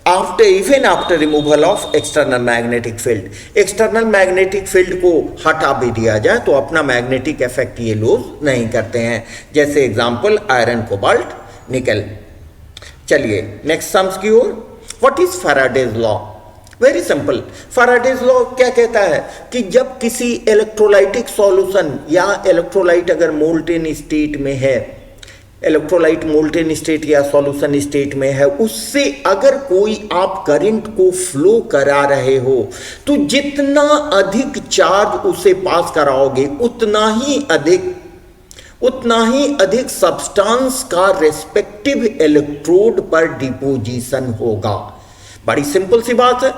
after removal of external magnetic field. External magnetic field को हटा भी दिया जाए तो अपना मैग्नेटिक इफेक्ट ये लूज नहीं करते हैं। जैसे एग्जांपल आयरन, कोबाल्ट, निकल। चलिए नेक्स्ट सम्स की ओर। What is Faraday's law? Very simple. Faraday's law क्या कहता है कि जब किसी इलेक्ट्रोलाइटिक सॉल्यूशन या इलेक्ट्रोलाइट अगर मोल्टेन स्टेट में है, इलेक्ट्रोलाइट मोल्टेन स्टेट या सॉल्यूशन स्टेट में है, उससे अगर कोई आप करंट को फ्लो करा रहे हो तो जितना अधिक चार्ज उसे पास कराओगे उतना ही अधिक सब्सटेंस का रेस्पेक्टिव इलेक्ट्रोड पर डिपोजिशन होगा। बड़ी सिंपल सी बात है।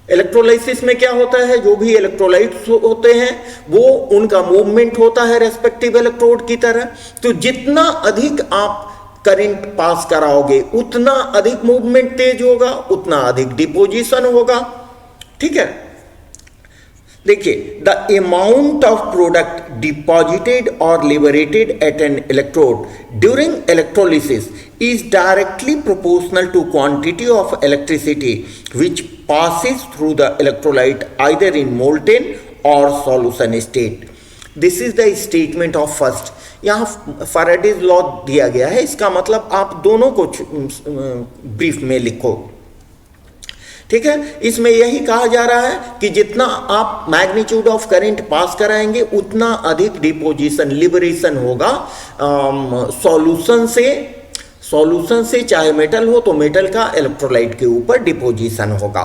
इलेक्ट्रोलाइसिस में क्या होता है, जो भी इलेक्ट्रोलाइट्स होते हैं वो उनका मूवमेंट होता है रेस्पेक्टिव इलेक्ट्रोड की तरह। तो जितना अधिक आप करंट पास कराओगे उतना अधिक मूवमेंट तेज होगा, उतना अधिक डिपोजिशन होगा। ठीक है, देखिए, the amount of product deposited और liberated at an electrode during electrolysis is directly proportional to quantity of electricity which passes through the electrolyte either in molten or solution state. This is the statement of first. यहाँ Faraday's law दिया गया है, इसका मतलब आप दोनों को brief में लिखो। ठीक है, इसमें यही कहा जा रहा है कि जितना आप मैग्नीट्यूड ऑफ करंट पास कराएंगे उतना अधिक डिपोजिशन, लिबरेशन होगा सॉल्यूशन से। चाहे मेटल हो तो मेटल का इलेक्ट्रोलाइट के ऊपर डिपोजिशन होगा।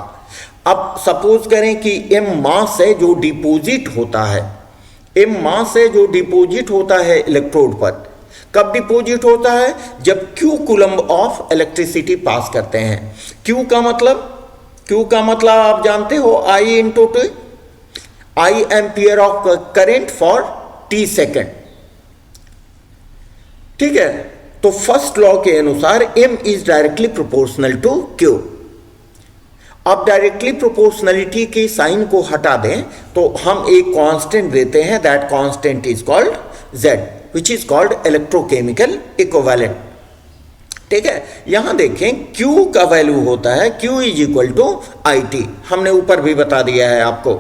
अब सपोज करें कि m मास है जो डिपोजिट होता है इलेक्ट्रोड पर। कब डिपोजिट होता है? जब Q coulomb of electricity pass करते हैं। Q का मतलब आप जानते हो I into T, I ampere of current for T second. ठीक है, तो फर्स्ट लॉ के अनुसार m is directly proportional to Q। अब डायरेक्टली प्रोपोर्शनलिटी के साइन को हटा दें तो हम एक कांस्टेंट देते हैं, that constant is called Z, which is called electrochemical equivalent. ठीक है, यहां देखें Q का वैल्यू होता है Q is equal to IT, हमने ऊपर भी बता दिया है आपको।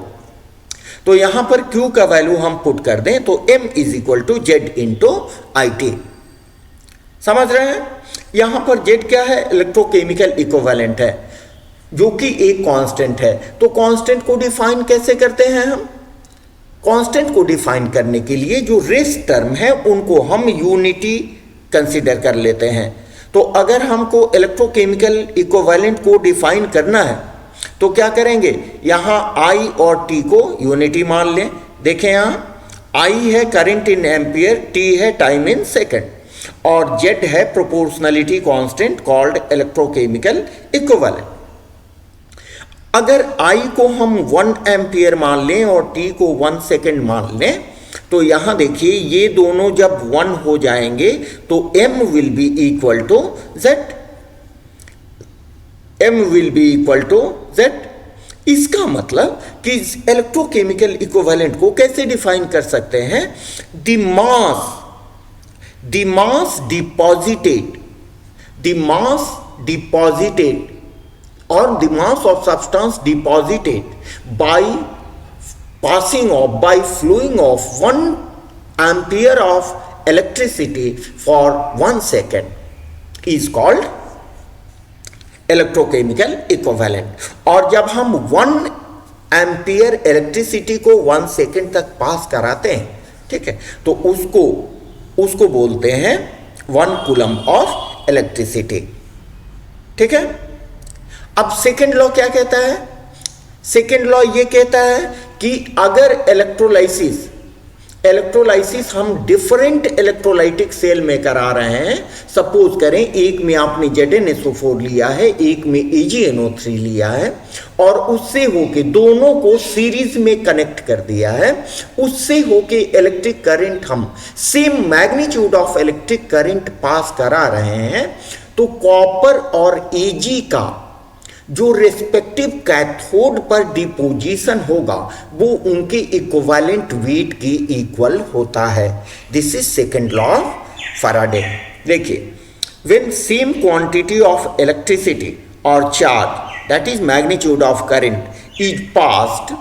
तो यहां पर Q का वैल्यू हम पुट कर दें तो m is equal to Z into IT। समझ रहे हैं? यहां पर Z क्या है? इलेक्ट्रोकेमिकल इक्विवेलेंट है, जो कि एक कांस्टेंट है। तो कांस्टेंट को डिफाइन कैसे करते हैं हम? कांस्टेंट को डिफाइन करने के लिए जो रेस्ट टर्म है उनको हम यूनिटी कंसीडर कर लेते हैं। तो अगर हमको इलेक्ट्रोकेमिकल इक्विवेलेंट को डिफाइन करना है तो क्या करेंगे, यहां I और T को यूनिटी मान लें। देखें यहां I है करंट इन एम्पियर, T है टाइम इन सेकेंड, और Z है proportionality constant called electrochemical equivalent. अगर I को हम 1 एम्पियर मान लें और T को 1 सेकेंड मान लें तो यहां देखिए ये दोनों जब 1 हो जाएंगे तो m will be equal to Z। इसका मतलब कि इलेक्ट्रोकेमिकल इक्विवेलेंट को कैसे डिफाइन कर सकते हैं? The mass deposited or the mass of substance deposited by flowing of 1 ampere of electricity for 1 second is called electrochemical equivalent. और जब हम 1 एम्पियर इलेक्ट्रिसिटी को 1 सेकेंड तक पास कराते हैं, ठीक है, तो उसको बोलते हैं 1 कूलम ऑफ इलेक्ट्रिसिटी। ठीक है। अब सेकेंड लॉ क्या कहता है? सेकेंड लॉ ये कहता है कि अगर इलेक्ट्रोलाइसिस हम डिफरेंट इलेक्ट्रोलाइटिक सेल में करा रहे हैं, सपोज करें एक में आपने ZnSO4 लिया है, एक में AgNO3 लिया है, और उससे होके दोनों को सीरीज में कनेक्ट कर दिया है, उससे होके इलेक्ट्रिक करंट हम same magnitude of electric current pass करा रहे हैं, तो कॉपर और Ag का जो रेस्पेक्टिव कैथोड पर डिपोजिशन होगा वो उनके इक्विवेलेंट वेट के इक्वल होता है। This is second law of Faraday. देखिए, when same quantity of electricity और charge that is magnitude of current is passed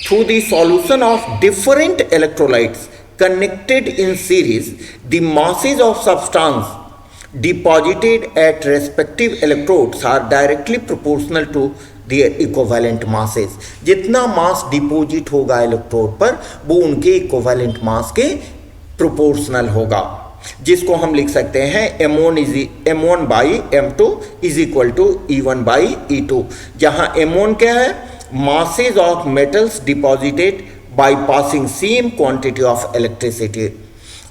through the solution of different electrolytes connected in series, the masses of substance deposited at respective electrodes are directly proportional to their equivalent masses। जितना मास deposit होगा electrode पर वो उनके equivalent mass के proportional होगा, जिसको हम लिख सकते हैं M1 by M2 is equal to E1 by E2, जहां M1 क्या है? masses of metals deposited by passing same quantity of electricity,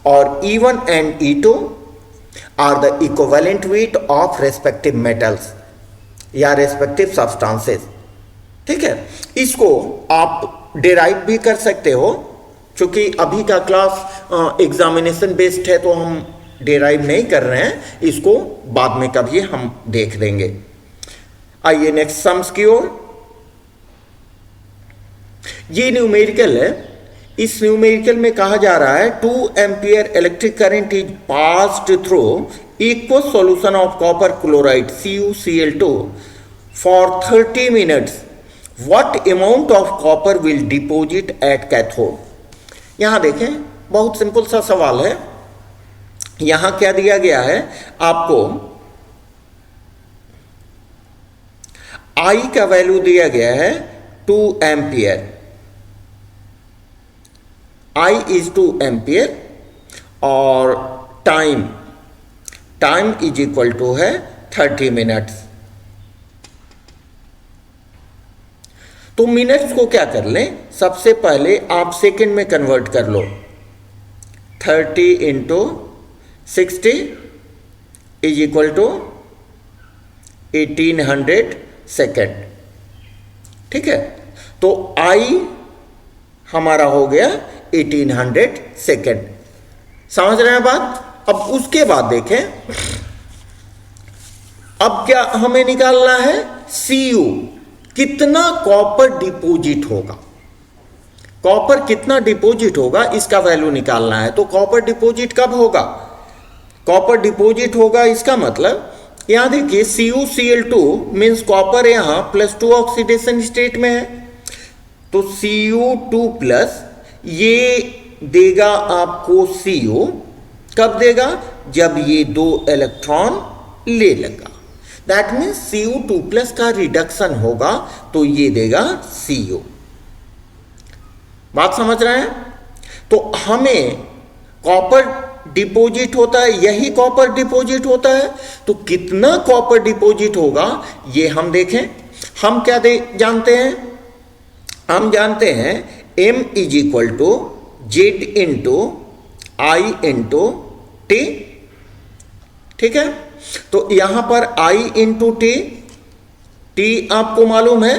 or E1 and E2 are the equivalent weight of respective metals या respective substances। ठीक है, इसको आप derive भी कर सकते हो, क्योंकि अभी का क्लास एग्जामिनेशन बेस्ड है तो हम डिराइव नहीं कर रहे हैं, इसको बाद में कभी हम देख देंगे। आइए नेक्स्ट सम्स की ओर। ये न्यूमेरिकल है। इस न्यूमेरिकल में कहा जा रहा है 2 ampere electric current is passed through equal solution of copper chloride CuCl2 for 30 minutes. What amount of copper will deposit at cathode? यहां देखें, बहुत सिंपल सा सवाल है। यहां क्या दिया गया है आपको? I का वैल्यू दिया गया है 2 एम्पियर, I is 2 एम्पियर, और टाइम इज इक्वल टू है 30 मिनट्स। तो मिनट्स को क्या कर लें? सबसे पहले आप सेकंड में कन्वर्ट कर लो। 30 into 60 is equal to 1800 second. ठीक है, तो I हमारा हो गया 1800 सेकेंड। समझ रहे हैं बात? अब उसके बाद देखें, अब क्या हमें निकालना है? Cu, कितना कॉपर डिपोजिट होगा। कॉपर कितना डिपोजिट होगा इसका वैल्यू निकालना है। तो कॉपर डिपोजिट कब होगा? कॉपर डिपोजिट होगा, इसका मतलब यहां देखिए CuCl2 मीन्स कॉपर यहां +2 ऑक्सीडेशन स्टेट में है, तो Cu2 प्लस ये देगा आपको Cu। कब देगा? जब ये 2 इलेक्ट्रॉन ले लेगा। दैट मीन्स Cu2 प्लस का रिडक्शन होगा तो ये देगा Cu। बात समझ रहे हैं? तो हमें कॉपर डिपोजिट होता है, यही कॉपर डिपोजिट होता है, तो कितना कॉपर डिपोजिट होगा ये हम देखें। हम क्या जानते हैं? हम जानते हैं M is equal to Z into I into T। ठीक है, तो यहां पर I इंटू T आपको मालूम है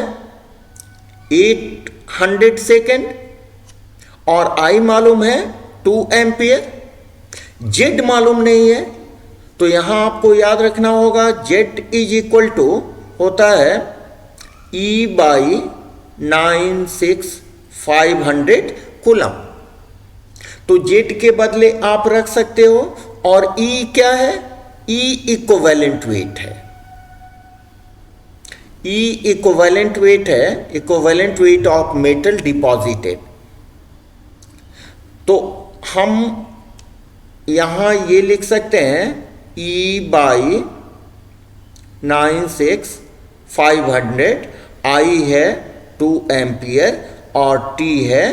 800 सेकेंड, और I मालूम है 2 एम्पियर। Z मालूम नहीं है, तो यहां आपको याद रखना होगा Z इज इक्वल टू होता है E/96500 कूलम। तो जेट के बदले आप रख सकते हो, और E क्या है? E इक्विवेलेंट वेट है। E इक्विवेलेंट वेट है, equivalent weight of metal deposited. तो हम यहां ये लिख सकते हैं E/96500, I है 2 एम्पियर और T है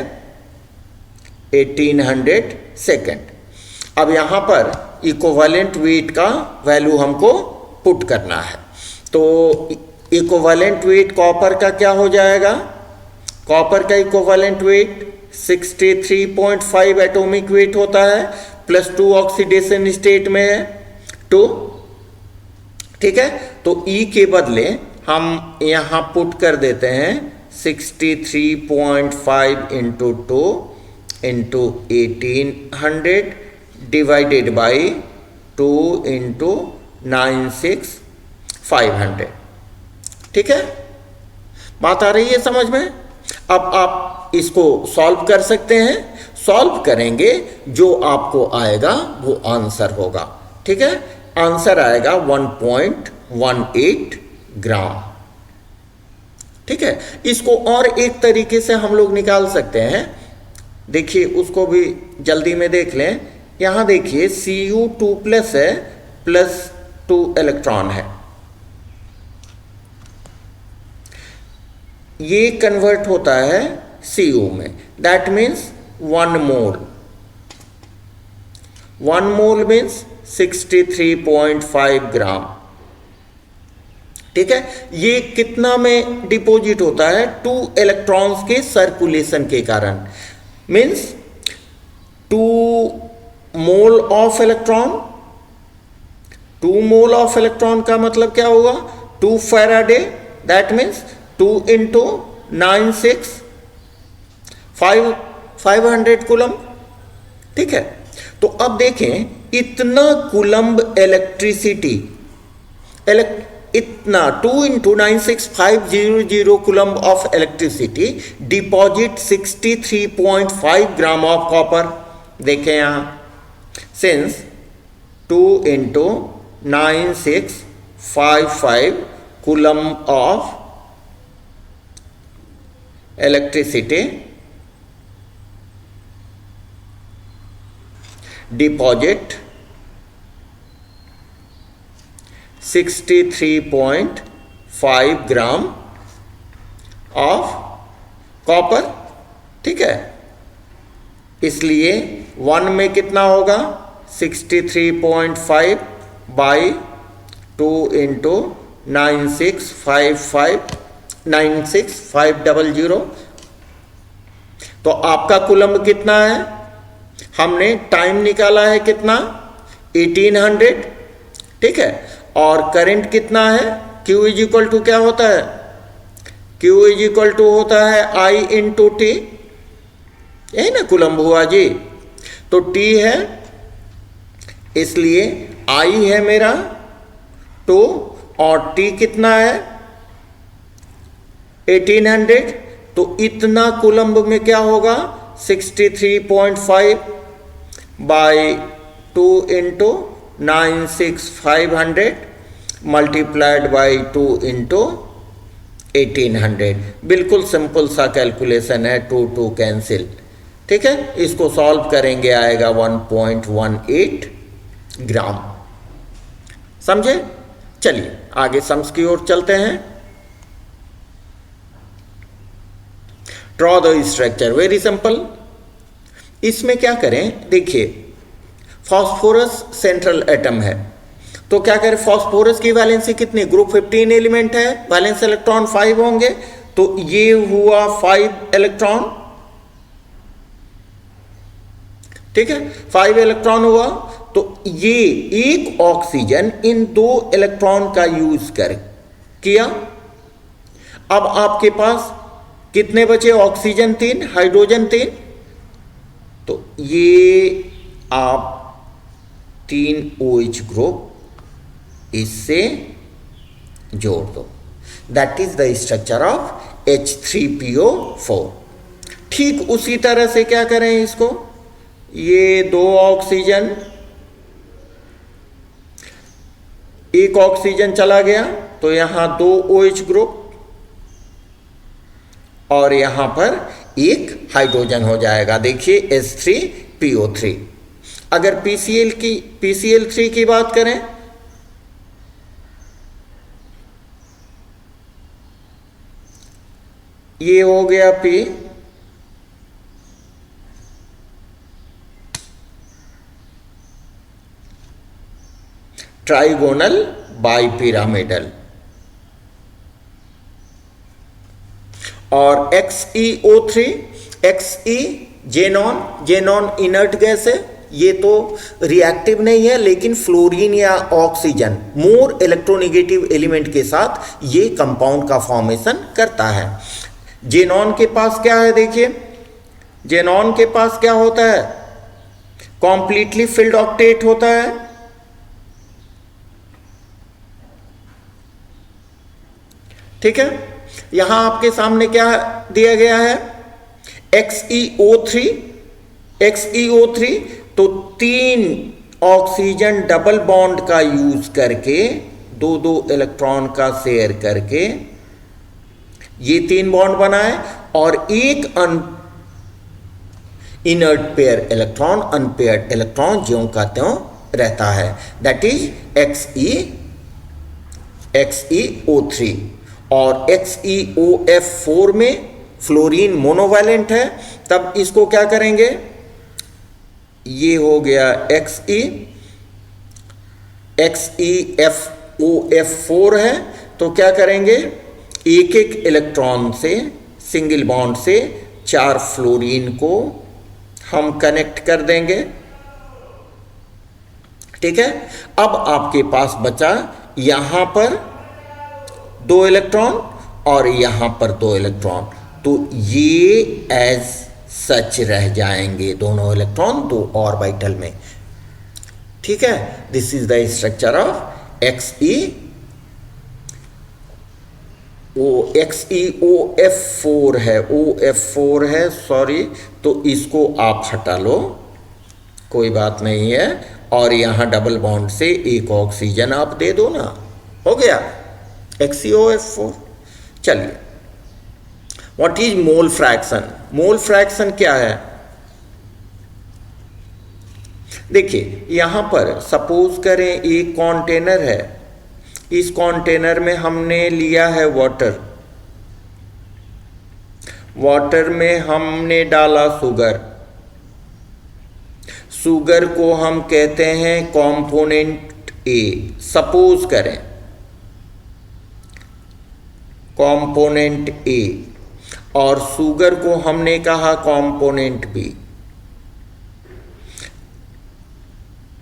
1800 सेकेंड। अब यहां पर इक्विवेलेंट वेट का वैल्यू हमको पुट करना है। तो इक्विवेलेंट वेट कॉपर का क्या हो जाएगा? कॉपर का इक्विवेलेंट वेट 63.5 एटॉमिक वेट होता है, +2 ऑक्सीडेशन स्टेट में है 2। ठीक है, तो E के बदले हम यहां पुट कर देते हैं 63.5 into 2 into 1800 divided by 2 into 96500। ठीक है, बात आ रही है समझ में? अब आप इसको सॉल्व कर सकते हैं। सॉल्व करेंगे, जो आपको आएगा वो आंसर होगा। ठीक है, आंसर आएगा 1.18 ग्राम। ठीक है, इसको और एक तरीके से हम लोग निकाल सकते हैं। देखिए, उसको भी जल्दी में देख लें। यहां देखिए Cu2+ है, +2 इलेक्ट्रॉन है। ये कन्वर्ट होता है Cu में, that means 1 mole. 1 mole means 63.5 ग्राम। ठीक है, ये कितना में डिपॉजिट होता है? 2 इलेक्ट्रॉन्स के सर्कुलेशन के कारण, means 2 mole of electron. 2 mole of electron का मतलब क्या होगा? 2 Faraday, that means 2 into 96500 coulomb. ठीक है, तो अब देखें, इतना कूलम्ब इलेक्ट्रिसिटी, इतना 2 into 96500 coulomb of electricity deposit 63.5 gram of copper. देखें यहां, since 2 into 9655 coulomb of electricity deposit 63.5 gram of copper. ठीक है, इसलिए 1 में कितना होगा? 63.5 बाई 2 इंटू 96500। तो आपका कूलम्ब कितना है? हमने टाइम निकाला है कितना? 1800। ठीक है, और करंट कितना है? Q इज इक्वल टू क्या होता है? Q इज इक्वल टू होता है I इंटू टी। यही ना कूलम्ब हुआ जी? तो T है, इसलिए I है मेरा 2, और T कितना है? 1800। तो इतना कूलम्ब में क्या होगा? 63.5 by 2 into 96500 multiplied by 2 into 1800। बिल्कुल सिंपल सा कैलकुलेशन है, 2 कैंसिल। ठीक है, इसको सॉल्व करेंगे, आएगा 1.18 ग्राम। समझे? चलिए आगे सम्स की ओर चलते हैं। Draw the structure, very simple. इसमें क्या करें? देखिए, फास्फोरस सेंट्रल एटम है, तो क्या करें? फास्फोरस की वैलेंसी कितनी? ग्रुप 15 एलिमेंट है, वैलेंस इलेक्ट्रॉन 5 होंगे, तो ये हुआ 5 इलेक्ट्रॉन। ठीक है, 5 इलेक्ट्रॉन हुआ, तो ये एक ऑक्सीजन इन 2 इलेक्ट्रॉन का यूज किया। अब आपके पास कितने बचे? Oxygen 3, hydrogen 3। तो ये आप 3 OH ग्रुप इससे जोड़ दो। That is the structure of H3PO4। ठीक उसी तरह से क्या करें इसको, ये दो ऑक्सीजन, एक ऑक्सीजन चला गया तो यहां दो OH ग्रुप और यहां पर एक हाइड्रोजन हो जाएगा। देखिए H3PO3। अगर PCl3 की बात करें, ये हो गया P, ट्राइगोनल बाइपिरामिडल, और XeO3, Xe xenon inert gas है, ये तो रिएक्टिव नहीं है, लेकिन फ्लोरीन या ऑक्सीजन मोर इलेक्ट्रोनेगेटिव एलिमेंट के साथ ये कंपाउंड का फॉर्मेशन करता है। जेनॉन के पास क्या है, देखिए जेनॉन के पास क्या होता है, कॉम्प्लीटली फिल्ड ऑक्टेट होता है, ठीक है। यहां आपके सामने क्या दिया गया है, XeO3 तो 3 ऑक्सीजन डबल बॉन्ड का यूज करके दो दो इलेक्ट्रॉन का शेयर करके ये 3 बॉन्ड बनाए और एक inert pair electron, unpaired electron ज्यों का त्यों रहता है, दैट इज XeO3। और XeOF4 में फ्लोरीन मोनोवैलेंट है, तब इसको क्या करेंगे, ये हो गया XeFOF4 है, तो क्या करेंगे, एक एक इलेक्ट्रॉन से सिंगल बॉन्ड से 4 फ्लोरीन को हम कनेक्ट कर देंगे, ठीक है। अब आपके पास बचा यहां पर 2 इलेक्ट्रॉन और यहां पर 2 इलेक्ट्रॉन, तो ये एज सच रह जाएंगे दोनों इलेक्ट्रॉन 2 ऑर्बिटल में, ठीक है। This is the structure of XeOF4 है, OF4 है, सॉरी, तो इसको आप हटा लो, कोई बात नहीं है, और यहां डबल बॉन्ड से एक ऑक्सीजन आप दे दो ना, हो गया XeOF4। चलिए, what is mole fraction, mole fraction क्या है, देखिए यहां पर सपोज करें एक कंटेनर है, इस कंटेनर में हमने लिया है वाटर, वाटर में हमने डाला शुगर, शुगर को हम कहते हैं कंपोनेंट A, सपोज करें कंपोनेंट A, और शुगर को हमने कहा component B,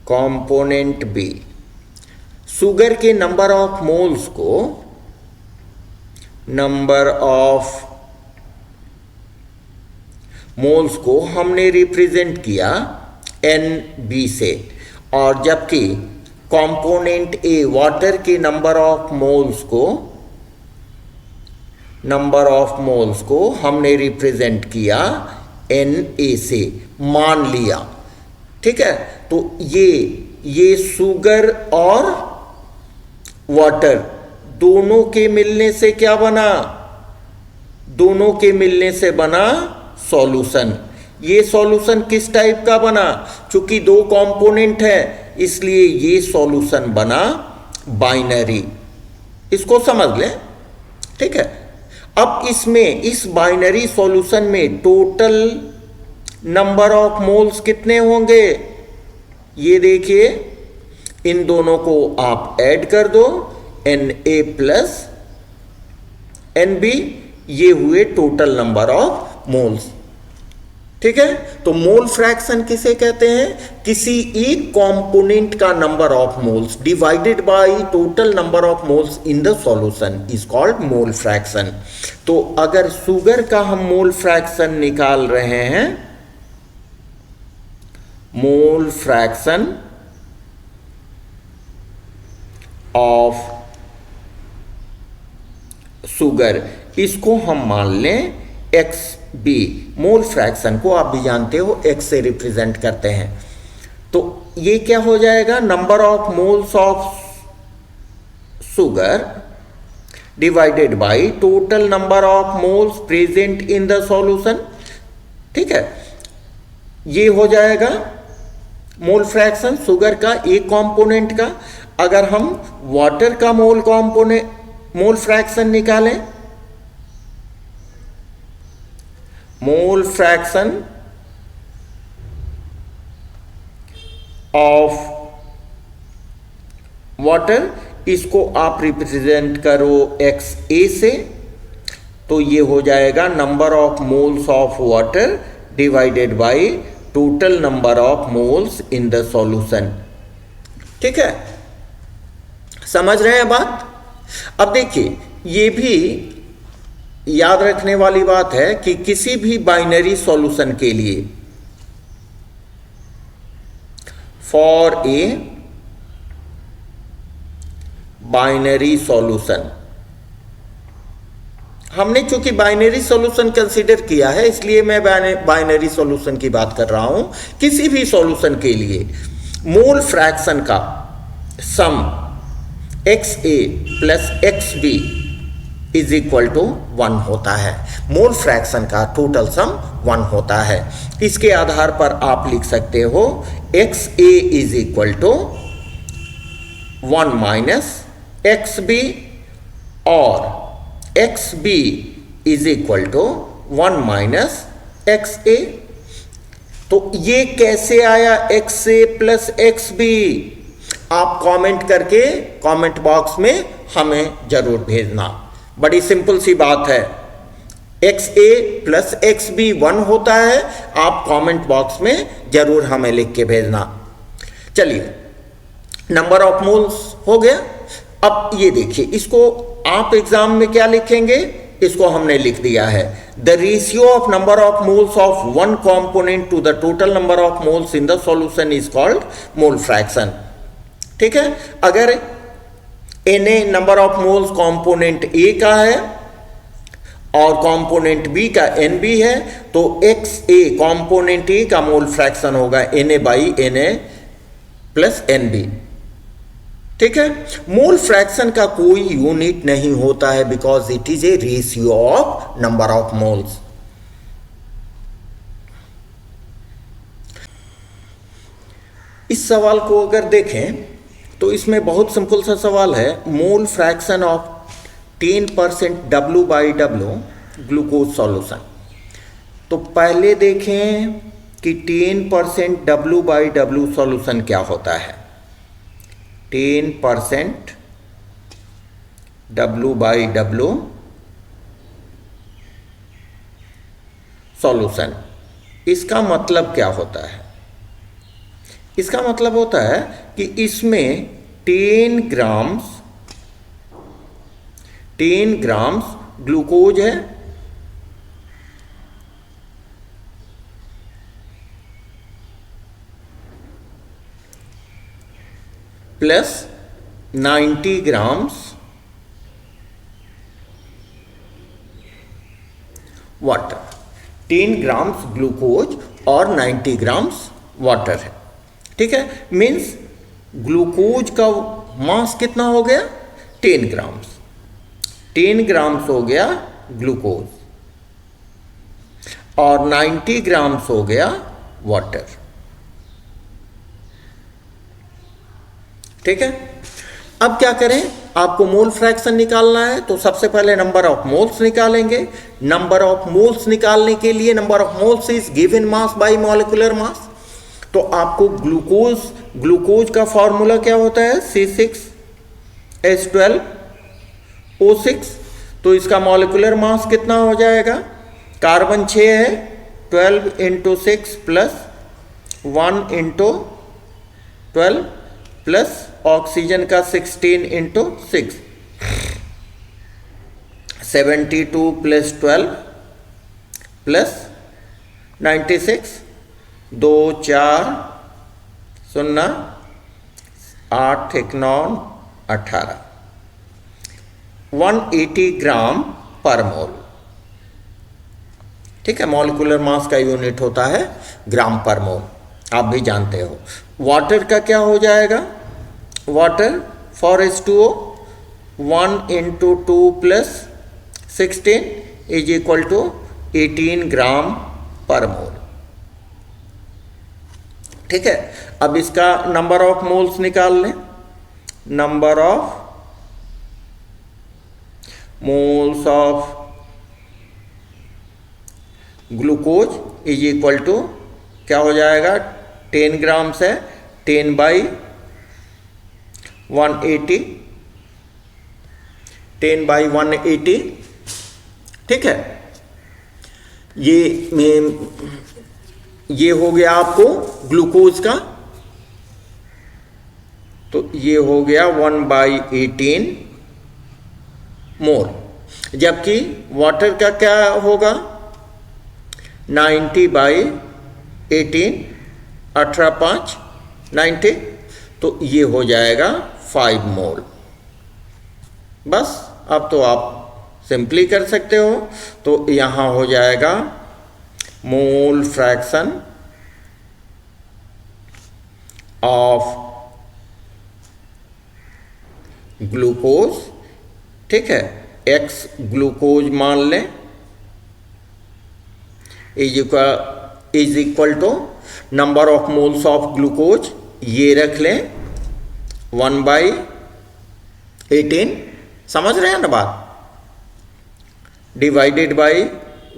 component B। Sugar के नंबर ऑफ मोल्स को हमने रिप्रेजेंट किया NB से, और जबकि कंपोनेंट A वाटर के नंबर ऑफ मोल्स को हमने रिप्रेजेंट किया Na से, मान लिया, ठीक है। तो ये शुगर और वाटर दोनों के मिलने से क्या बना, दोनों के मिलने से बना सॉल्यूशन। ये सॉल्यूशन किस टाइप का बना, चूंकि 2 कंपोनेंट है इसलिए ये सॉल्यूशन बना बाइनरी, इसको समझ लें, ठीक है। अब इसमें इस बाइनरी सॉल्यूशन में टोटल नंबर ऑफ मोल्स कितने होंगे, ये देखिए, इन दोनों को आप ऐड कर दो, Na प्लस Nb, ये हुए टोटल नंबर ऑफ मोल्स, ठीक है। तो मोल फ्रैक्शन किसे कहते हैं, किसी एक कंपोनेंट का number of moles divided by total number of moles in the solution is called mole fraction. तो अगर शुगर का हम मोल फ्रैक्शन निकाल रहे हैं, मोल फ्रैक्शन ऑफ शुगर, इसको हम मान लें एक्स बी। मोल फ्रैक्शन को आप भी जानते हो एक्स से रिप्रेजेंट करते हैं। तो ये क्या हो जाएगा, number of moles of sugar divided by total number of moles present in the solution. ठीक है, ये हो जाएगा मोल फ्रैक्शन शुगर का एक कंपोनेंट का। अगर हम वाटर का मोल फ्रैक्शन निकालें, मोल फ्रैक्शन ऑफ वाटर, इसको आप रिप्रेजेंट करो एक्स ए से, तो ये हो जाएगा number of moles of water divided by total number of moles in the solution. ठीक है, समझ रहे हैं बात। अब देखिए, ये भी याद रखने वाली बात है कि किसी भी बाइनरी सॉल्यूशन के लिए, फॉर ए बाइनरी सॉल्यूशन, हमने चूंकि बाइनरी सॉल्यूशन कंसीडर किया है इसलिए मैं बाइनरी सॉल्यूशन की बात कर रहा हूं। किसी भी सॉल्यूशन के लिए मोल फ्रैक्शन का sum X A plus X B is equal to 1 होता है। मोल फ्रैक्शन का टोटल सम 1 होता है। इसके आधार पर आप लिख सकते हो X A is equal to 1 minus X B और X B is equal to 1 minus X A. तो ये कैसे आया X A plus X B, आप कमेंट करके कमेंट बॉक्स में हमें जरूर भेजना। बड़ी सिंपल सी बात है, X A plus X B 1 होता है, आप कमेंट बॉक्स में जरूर हमें लिख के भेजना। चलिए, नंबर ऑफ मोल्स हो गया। अब ये देखिए, इसको आप एग्जाम में क्या लिखेंगे, इसको हमने लिख दिया है, the ratio of number of moles of one component to the total number of moles in the solution is called mole fraction. ठीक है, अगर Na number of moles component A का है और कंपोनेंट B का Nb है, तो XA component A का मोल फ्रैक्शन होगा Na by Na plus Nb। ठीक है, मोल फ्रैक्शन का कोई यूनिट नहीं होता है because it is a ratio of number of moles. इस सवाल को अगर देखें तो इसमें बहुत सिंपल सा सवाल है, mole fraction of 10% W/W glucose solution. तो पहले देखें कि 10% W/W सॉल्यूशन क्या होता है। 10% W/W सॉल्यूशन, इसका मतलब क्या होता है? इसका मतलब होता है कि इसमें 10 ग्राम्स ग्लूकोज है plus 90 grams water. 10 grams glucose और 90 ग्राम्स वाटर है। ठीक है, मीन्स ग्लूकोज का मास कितना हो गया, 10 ग्राम्स। 10 ग्राम्स हो गया ग्लूकोज और 90 ग्राम्स हो गया वाटर। ठीक है, अब क्या करें, आपको मोल फ्रैक्शन निकालना है तो सबसे पहले नंबर ऑफ मोल्स निकालेंगे। नंबर ऑफ मोल्स निकालने के लिए number of moles is given mass by molecular mass. तो आपको ग्लूकोज का फॉर्मूला क्या होता है, C6H12O6। तो इसका मॉलिक्यूलर मास कितना हो जाएगा, कार्बन 6 है, 12 × 6 प्लस 1 × 12 प्लस ऑक्सीजन का 16 × 6, 72 प्लस 12 प्लस 96, 2 4 0 8 1 9 18। 180 ग्राम पर मोल। ठीक है, मॉलिक्यूलर मास का यूनिट होता है ग्राम पर मोल, आप भी जानते हो। वाटर का क्या हो जाएगा? Water for H2O 1 into 2 plus 16 is equal to 18 gram per mole. ठीक है, अब इसका नंबर ऑफ मोल्स निकाल लें। Number of moles of glucose is equal to क्या हो जाएगा? 10 ग्राम से 10 बाई 180, 10 बाई 180। ठीक है, ये हो गया आपको ग्लूकोज का, तो ये हो गया 1/18 मोल। जबकि वाटर का क्या होगा? 90/18, 18 5 90, तो ये हो जाएगा 5 मोल। बस अब तो आप सिंपली कर सकते हो। तो यहां हो जाएगा मोल फ्रैक्शन ऑफ ग्लूकोज, ठीक है, एक्स ग्लूकोज मान लें, is equal to number of moles of glucose, ये रख लें 1/18, समझ रहे हैं ना बात, डिवाइडेड बाई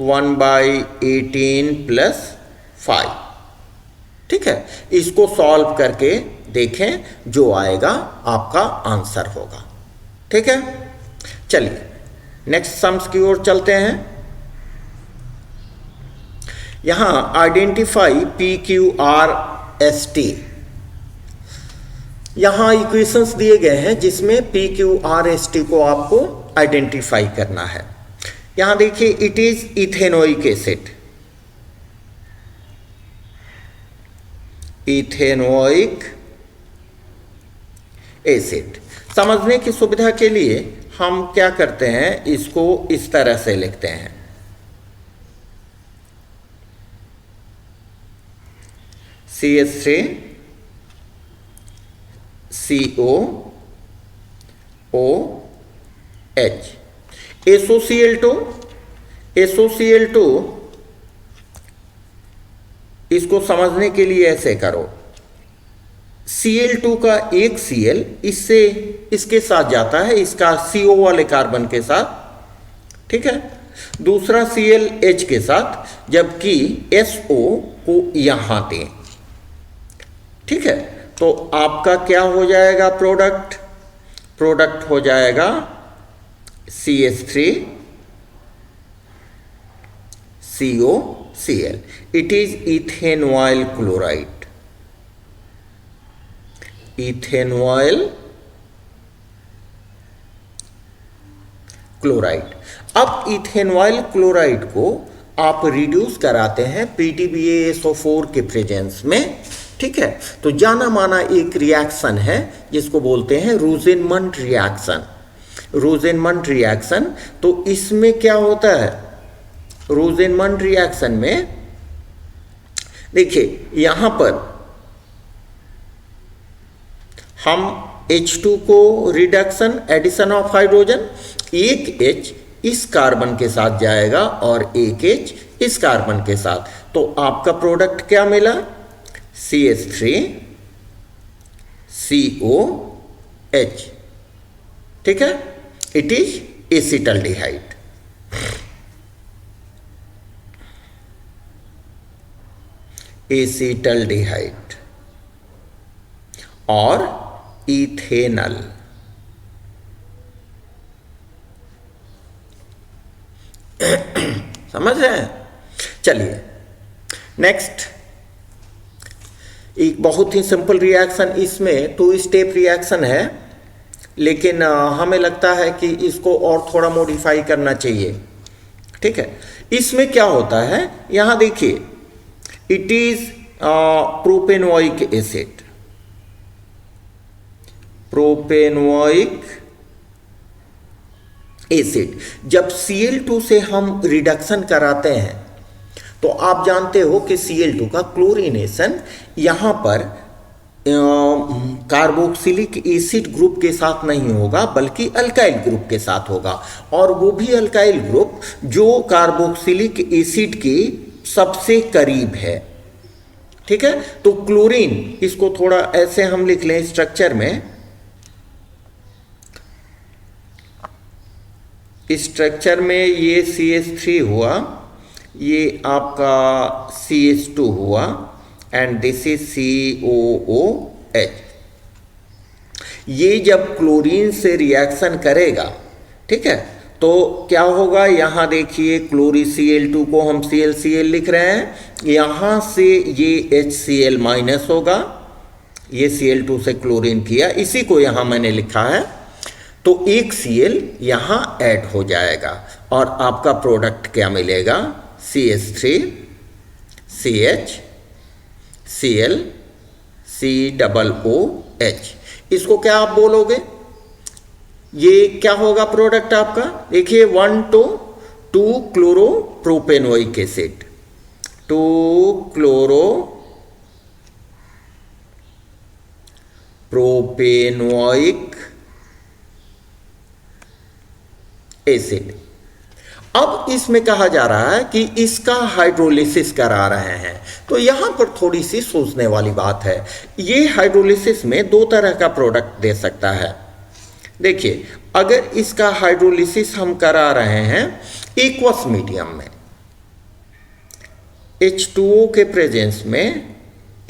1/18 प्लस 5। ठीक है, इसको सॉल्व करके देखें, जो आएगा आपका आंसर होगा। ठीक है, चलिए नेक्स्ट सम्स की ओर चलते हैं। यहां आइडेंटिफाई PQRST, यहां इक्वेशंस दिए गए हैं जिसमें PQRST को आपको आइडेंटिफाई करना है। यहां देखिए, it is ethanoic acid, ethanoic acid. समझने की सुविधा के लिए हम क्या करते हैं, इसको इस तरह से लिखते हैं, CH3 COOH, SOCl2 इसको समझने के लिए ऐसे करो, Cl2 का एक Cl इससे इसके साथ जाता है, इसका CO वाले कार्बन के साथ, ठीक है, दूसरा ClH के साथ, जबकि SO को यहां दें। ठीक है, तो आपका क्या हो जाएगा? प्रोडक्ट हो जाएगा CH3 COCl, it is ethanoyl chloride, ethanoyl chloride. अब इथेनॉयल क्लोराइड को आप रिड्यूस कराते हैं PTBaSO4 के प्रेजेंस में। ठीक है, तो जाना माना एक रिएक्शन है जिसको बोलते हैं रोजेनमंड रिएक्शन, रोजेनमंड रिएक्शन। तो इसमें क्या होता है? रोजेनमंड रिएक्शन में देखिए, यहां पर हम H2 को रिडक्शन, एडिशन ऑफ हाइड्रोजन, एक H इस कार्बन के साथ जाएगा और एक H इस कार्बन के साथ, तो आपका प्रोडक्ट क्या मिला? CH3 COH। ठीक है, इट इज एसिटल्डिहाइड। एसिटल्डिहाइड और इथेनल। समझ रहे हैं? चलिए नेक्स्ट, एक बहुत ही सिंपल रिएक्शन, इसमें 2 स्टेप रिएक्शन है, लेकिन हमें लगता है कि इसको और थोड़ा मॉडिफाई करना चाहिए। ठीक है, इसमें क्या होता है, यहां देखिए, it is propanoic acid, propanoic acid. जब Cl2 से हम रिडक्शन कराते हैं तो आप जानते हो कि Cl2 का क्लोरीनेशन यहाँ पर कार्बोक्सिलिक एसिड ग्रुप के साथ नहीं होगा बल्कि अल्काइल ग्रुप के साथ होगा, और वो भी अल्काइल ग्रुप जो कार्बोक्सिलिक एसिड के सबसे करीब है। ठीक है, तो क्लोरीन, इसको थोड़ा ऐसे हम लिख लें स्ट्रक्चर में, स्ट्रक्चर में ये CH3 हुआ, ये आपका CH2 हुआ एंड दिस इज COOH। ये जब क्लोरीन से रिएक्शन करेगा, ठीक है, तो क्या होगा, यहां देखिए क्लोरीCl2 को हम ClCl लिख रहे हैं, यहां से ये HCl माइनस होगा, ये Cl2 से क्लोरीन किया, इसी को यहां मैंने लिखा है, तो एक Cl यहां ऐड हो जाएगा और आपका प्रोडक्ट क्या मिलेगा, CH3 CH Cl COOH। इसको क्या आप बोलोगे, ये क्या होगा प्रोडक्ट आपका, देखिए 1 to 2 क्लोरोप्रोपेनोइक एसिड, 2 क्लोरोप्रोपेनोइक एसिड। अब इसमें कहा जा रहा है कि इसका हाइड्रोलिसिस करा रहे हैं, तो यहां पर थोड़ी सी सोचने वाली बात है। ये हाइड्रोलिसिस में दो तरह का प्रोडक्ट दे सकता है। देखिए, अगर इसका हाइड्रोलिसिस हम करा रहे हैं एक्वस मीडियम में, H2O के प्रेजेंस में,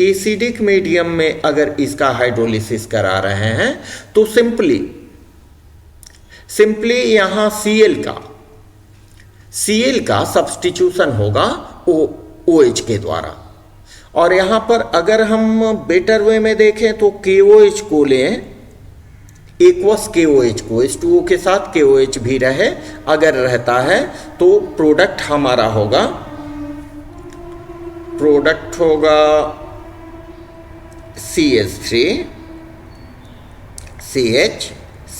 एसिडिक मीडियम में अगर इसका हाइड्रोलिसिस करा रहे हैं तो सिंपली यहां Cl का सब्स्टिट्यूशन होगा OH के द्वारा, और यहां पर अगर हम बेटर वे में देखें तो KOH को लें, एक्वस KOH को, H2O के साथ KOH भी रहे, अगर रहता है तो प्रोडक्ट हमारा होगा, CH3 CH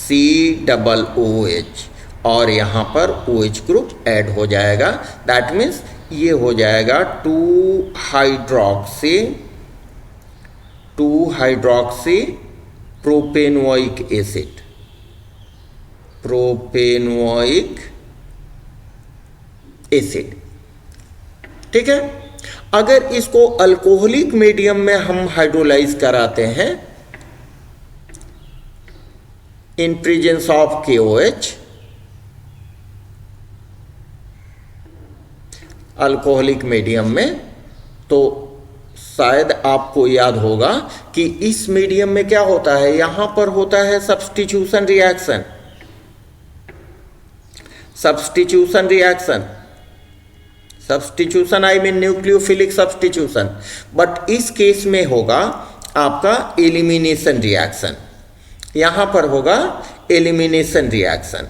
COOH, और यहां पर OH ग्रुप ऐड हो जाएगा। दैट मीन्स ये हो जाएगा 2 हाइड्रॉक्सी प्रोपेनोइक एसिड, ठीक है। अगर इसको अल्कोहलिक मीडियम में हम हाइड्रोलाइज कराते हैं in presence of KOH, alcoholic medium में, तो शायद आपको याद होगा कि इस मीडियम में क्या होता है, यहां पर होता है substitution reaction, I mean nucleophilic substitution, but इस केस में होगा आपका एलिमिनेशन रिएक्शन, यहां पर होगा एलिमिनेशन रिएक्शन।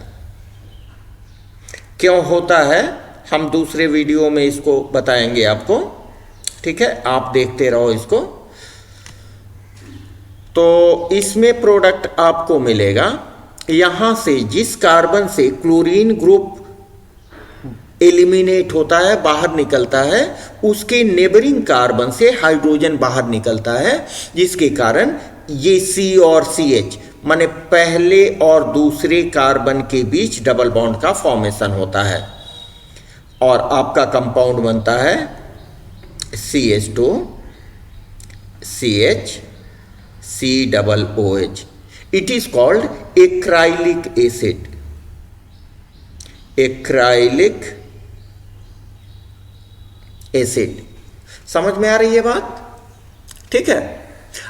क्यों होता है हम दूसरे वीडियो में इसको बताएंगे आपको, ठीक है, आप देखते रहो इसको। तो इसमें प्रोडक्ट आपको मिलेगा, यहां से जिस कार्बन से क्लोरीन ग्रुप एलिमिनेट होता है, बाहर निकलता है, उसके नेबरिंग कार्बन से हाइड्रोजन बाहर निकलता है, जिसके कारण ये C और CH माने पहले और दूसरे कार्बन के बीच डबल बॉन्ड का फॉर्मेशन होता है, और आपका कंपाउंड बनता है CH2 CH COOH। It is called acrylic acid. समझ में आ रही है बात, ठीक है,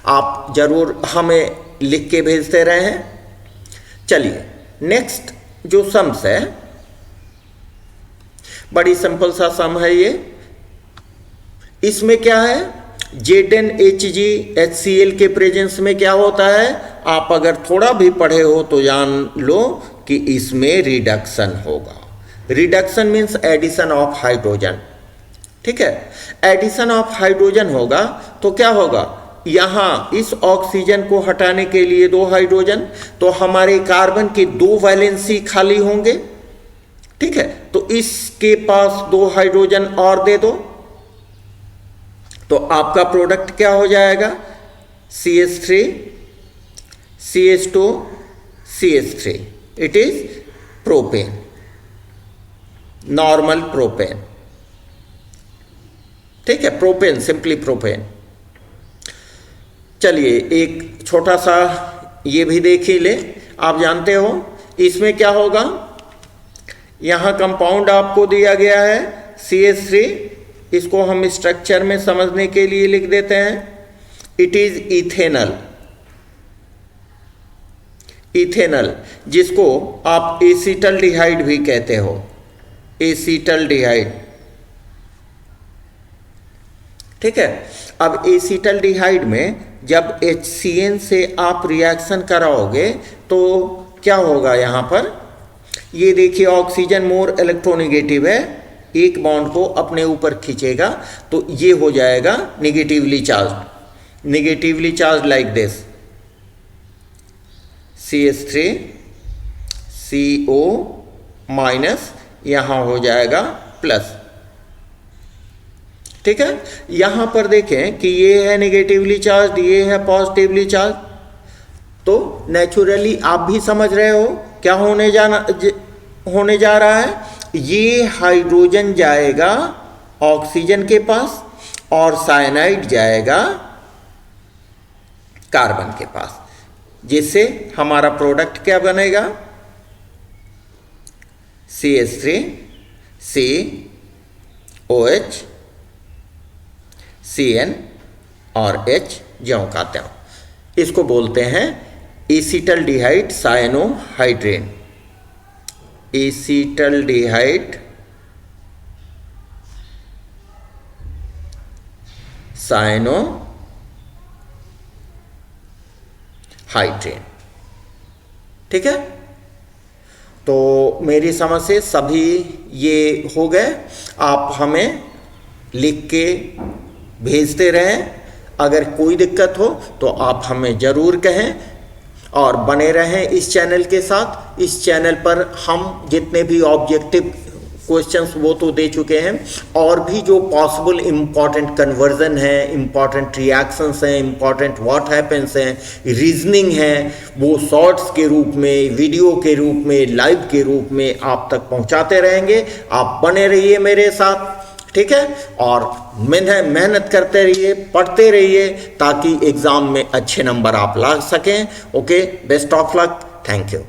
आप जरूर हमें लिख के भेजते रहे हैं। चलिए नेक्स्ट जो सम्स है, बड़ी सिंपल सा सम है ये। इसमें क्या है, ZnHg HCl के प्रेजेंस में क्या होता है, आप अगर थोड़ा भी पढ़े हो तो जान लो कि इसमें रिडक्शन होगा। Reduction means addition of hydrogen, ठीक है, एडिशन ऑफ हाइड्रोजन होगा तो क्या होगा, यहां इस ऑक्सीजन को हटाने के लिए 2 हाइड्रोजन, तो हमारे कार्बन के 2 वैलेंसी खाली होंगे, ठीक है, तो इसके पास 2 हाइड्रोजन और दे दो, तो आपका प्रोडक्ट क्या हो जाएगा, CH3 CH2 CH3, it is propane, normal propane. ठीक है, प्रोपेन, सिंपली प्रोपेन। चलिए एक छोटा सा ये भी देख ही ले। आप जानते हो इसमें क्या होगा, यहां कंपाउंड आपको दिया गया है CH3, इसको हम स्ट्रक्चर में समझने के लिए लिख देते हैं, इट इज इथेनल। इथेनल जिसको आप एसीटल्डिहाइड भी कहते हो, एसीटल्डिहाइड। ठीक है, अब एसीटल्डिहाइड में जब HCN से आप रिएक्शन कराओगे तो क्या होगा, यहां पर ये देखिए ऑक्सीजन मोर इलेक्ट्रोनेगेटिव है, एक बॉन्ड को अपने ऊपर खींचेगा तो ये हो जाएगा negatively charge, negatively charge like this, CH3 CO minus, यहां हो जाएगा प्लस। ठीक है, यहां पर देखें कि ये है नेगेटिवली चार्ज, ये है पॉजिटिवली चार्ज, तो नेचुरली आप भी समझ रहे हो क्या होने जा रहा है, ये हाइड्रोजन जाएगा ऑक्सीजन के पास और साइनाइड जाएगा कार्बन के पास, जिससे हमारा प्रोडक्ट क्या बनेगा, CH3 COH CN और H ज्यों का त्यों। इसको बोलते हैं एसीटल्डिहाइड साइनोहाइड्रेन, एसीटल्डिहाइड साइनोहाइड्रेन। ठीक है, तो मेरी समझ से सभी ये हो गए। आप हमें लिख के भेजते रहें, अगर कोई दिक्कत हो तो आप हमें ज़रूर कहें और बने रहें इस चैनल के साथ। इस चैनल पर हम जितने भी ऑब्जेक्टिव क्वेश्चंस वो तो दे चुके हैं, और भी जो पॉसिबल इम्पॉर्टेंट कन्वर्जन है, इम्पॉर्टेंट रिएक्शंस हैं, इम्पॉर्टेंट व्हाट हैपेंस हैं, रीजनिंग है, वो शॉर्ट्स के रूप में, वीडियो के रूप में, लाइव के रूप में आप तक पहुंचाते रहेंगे। आप बने रहिए मेरे साथ, ठीक है, और मेहनत करते रहिए, पढ़ते रहिए, ताकि एग्ज़ाम में अच्छे नंबर आप ला सकें। Okay, best of luck, thank you.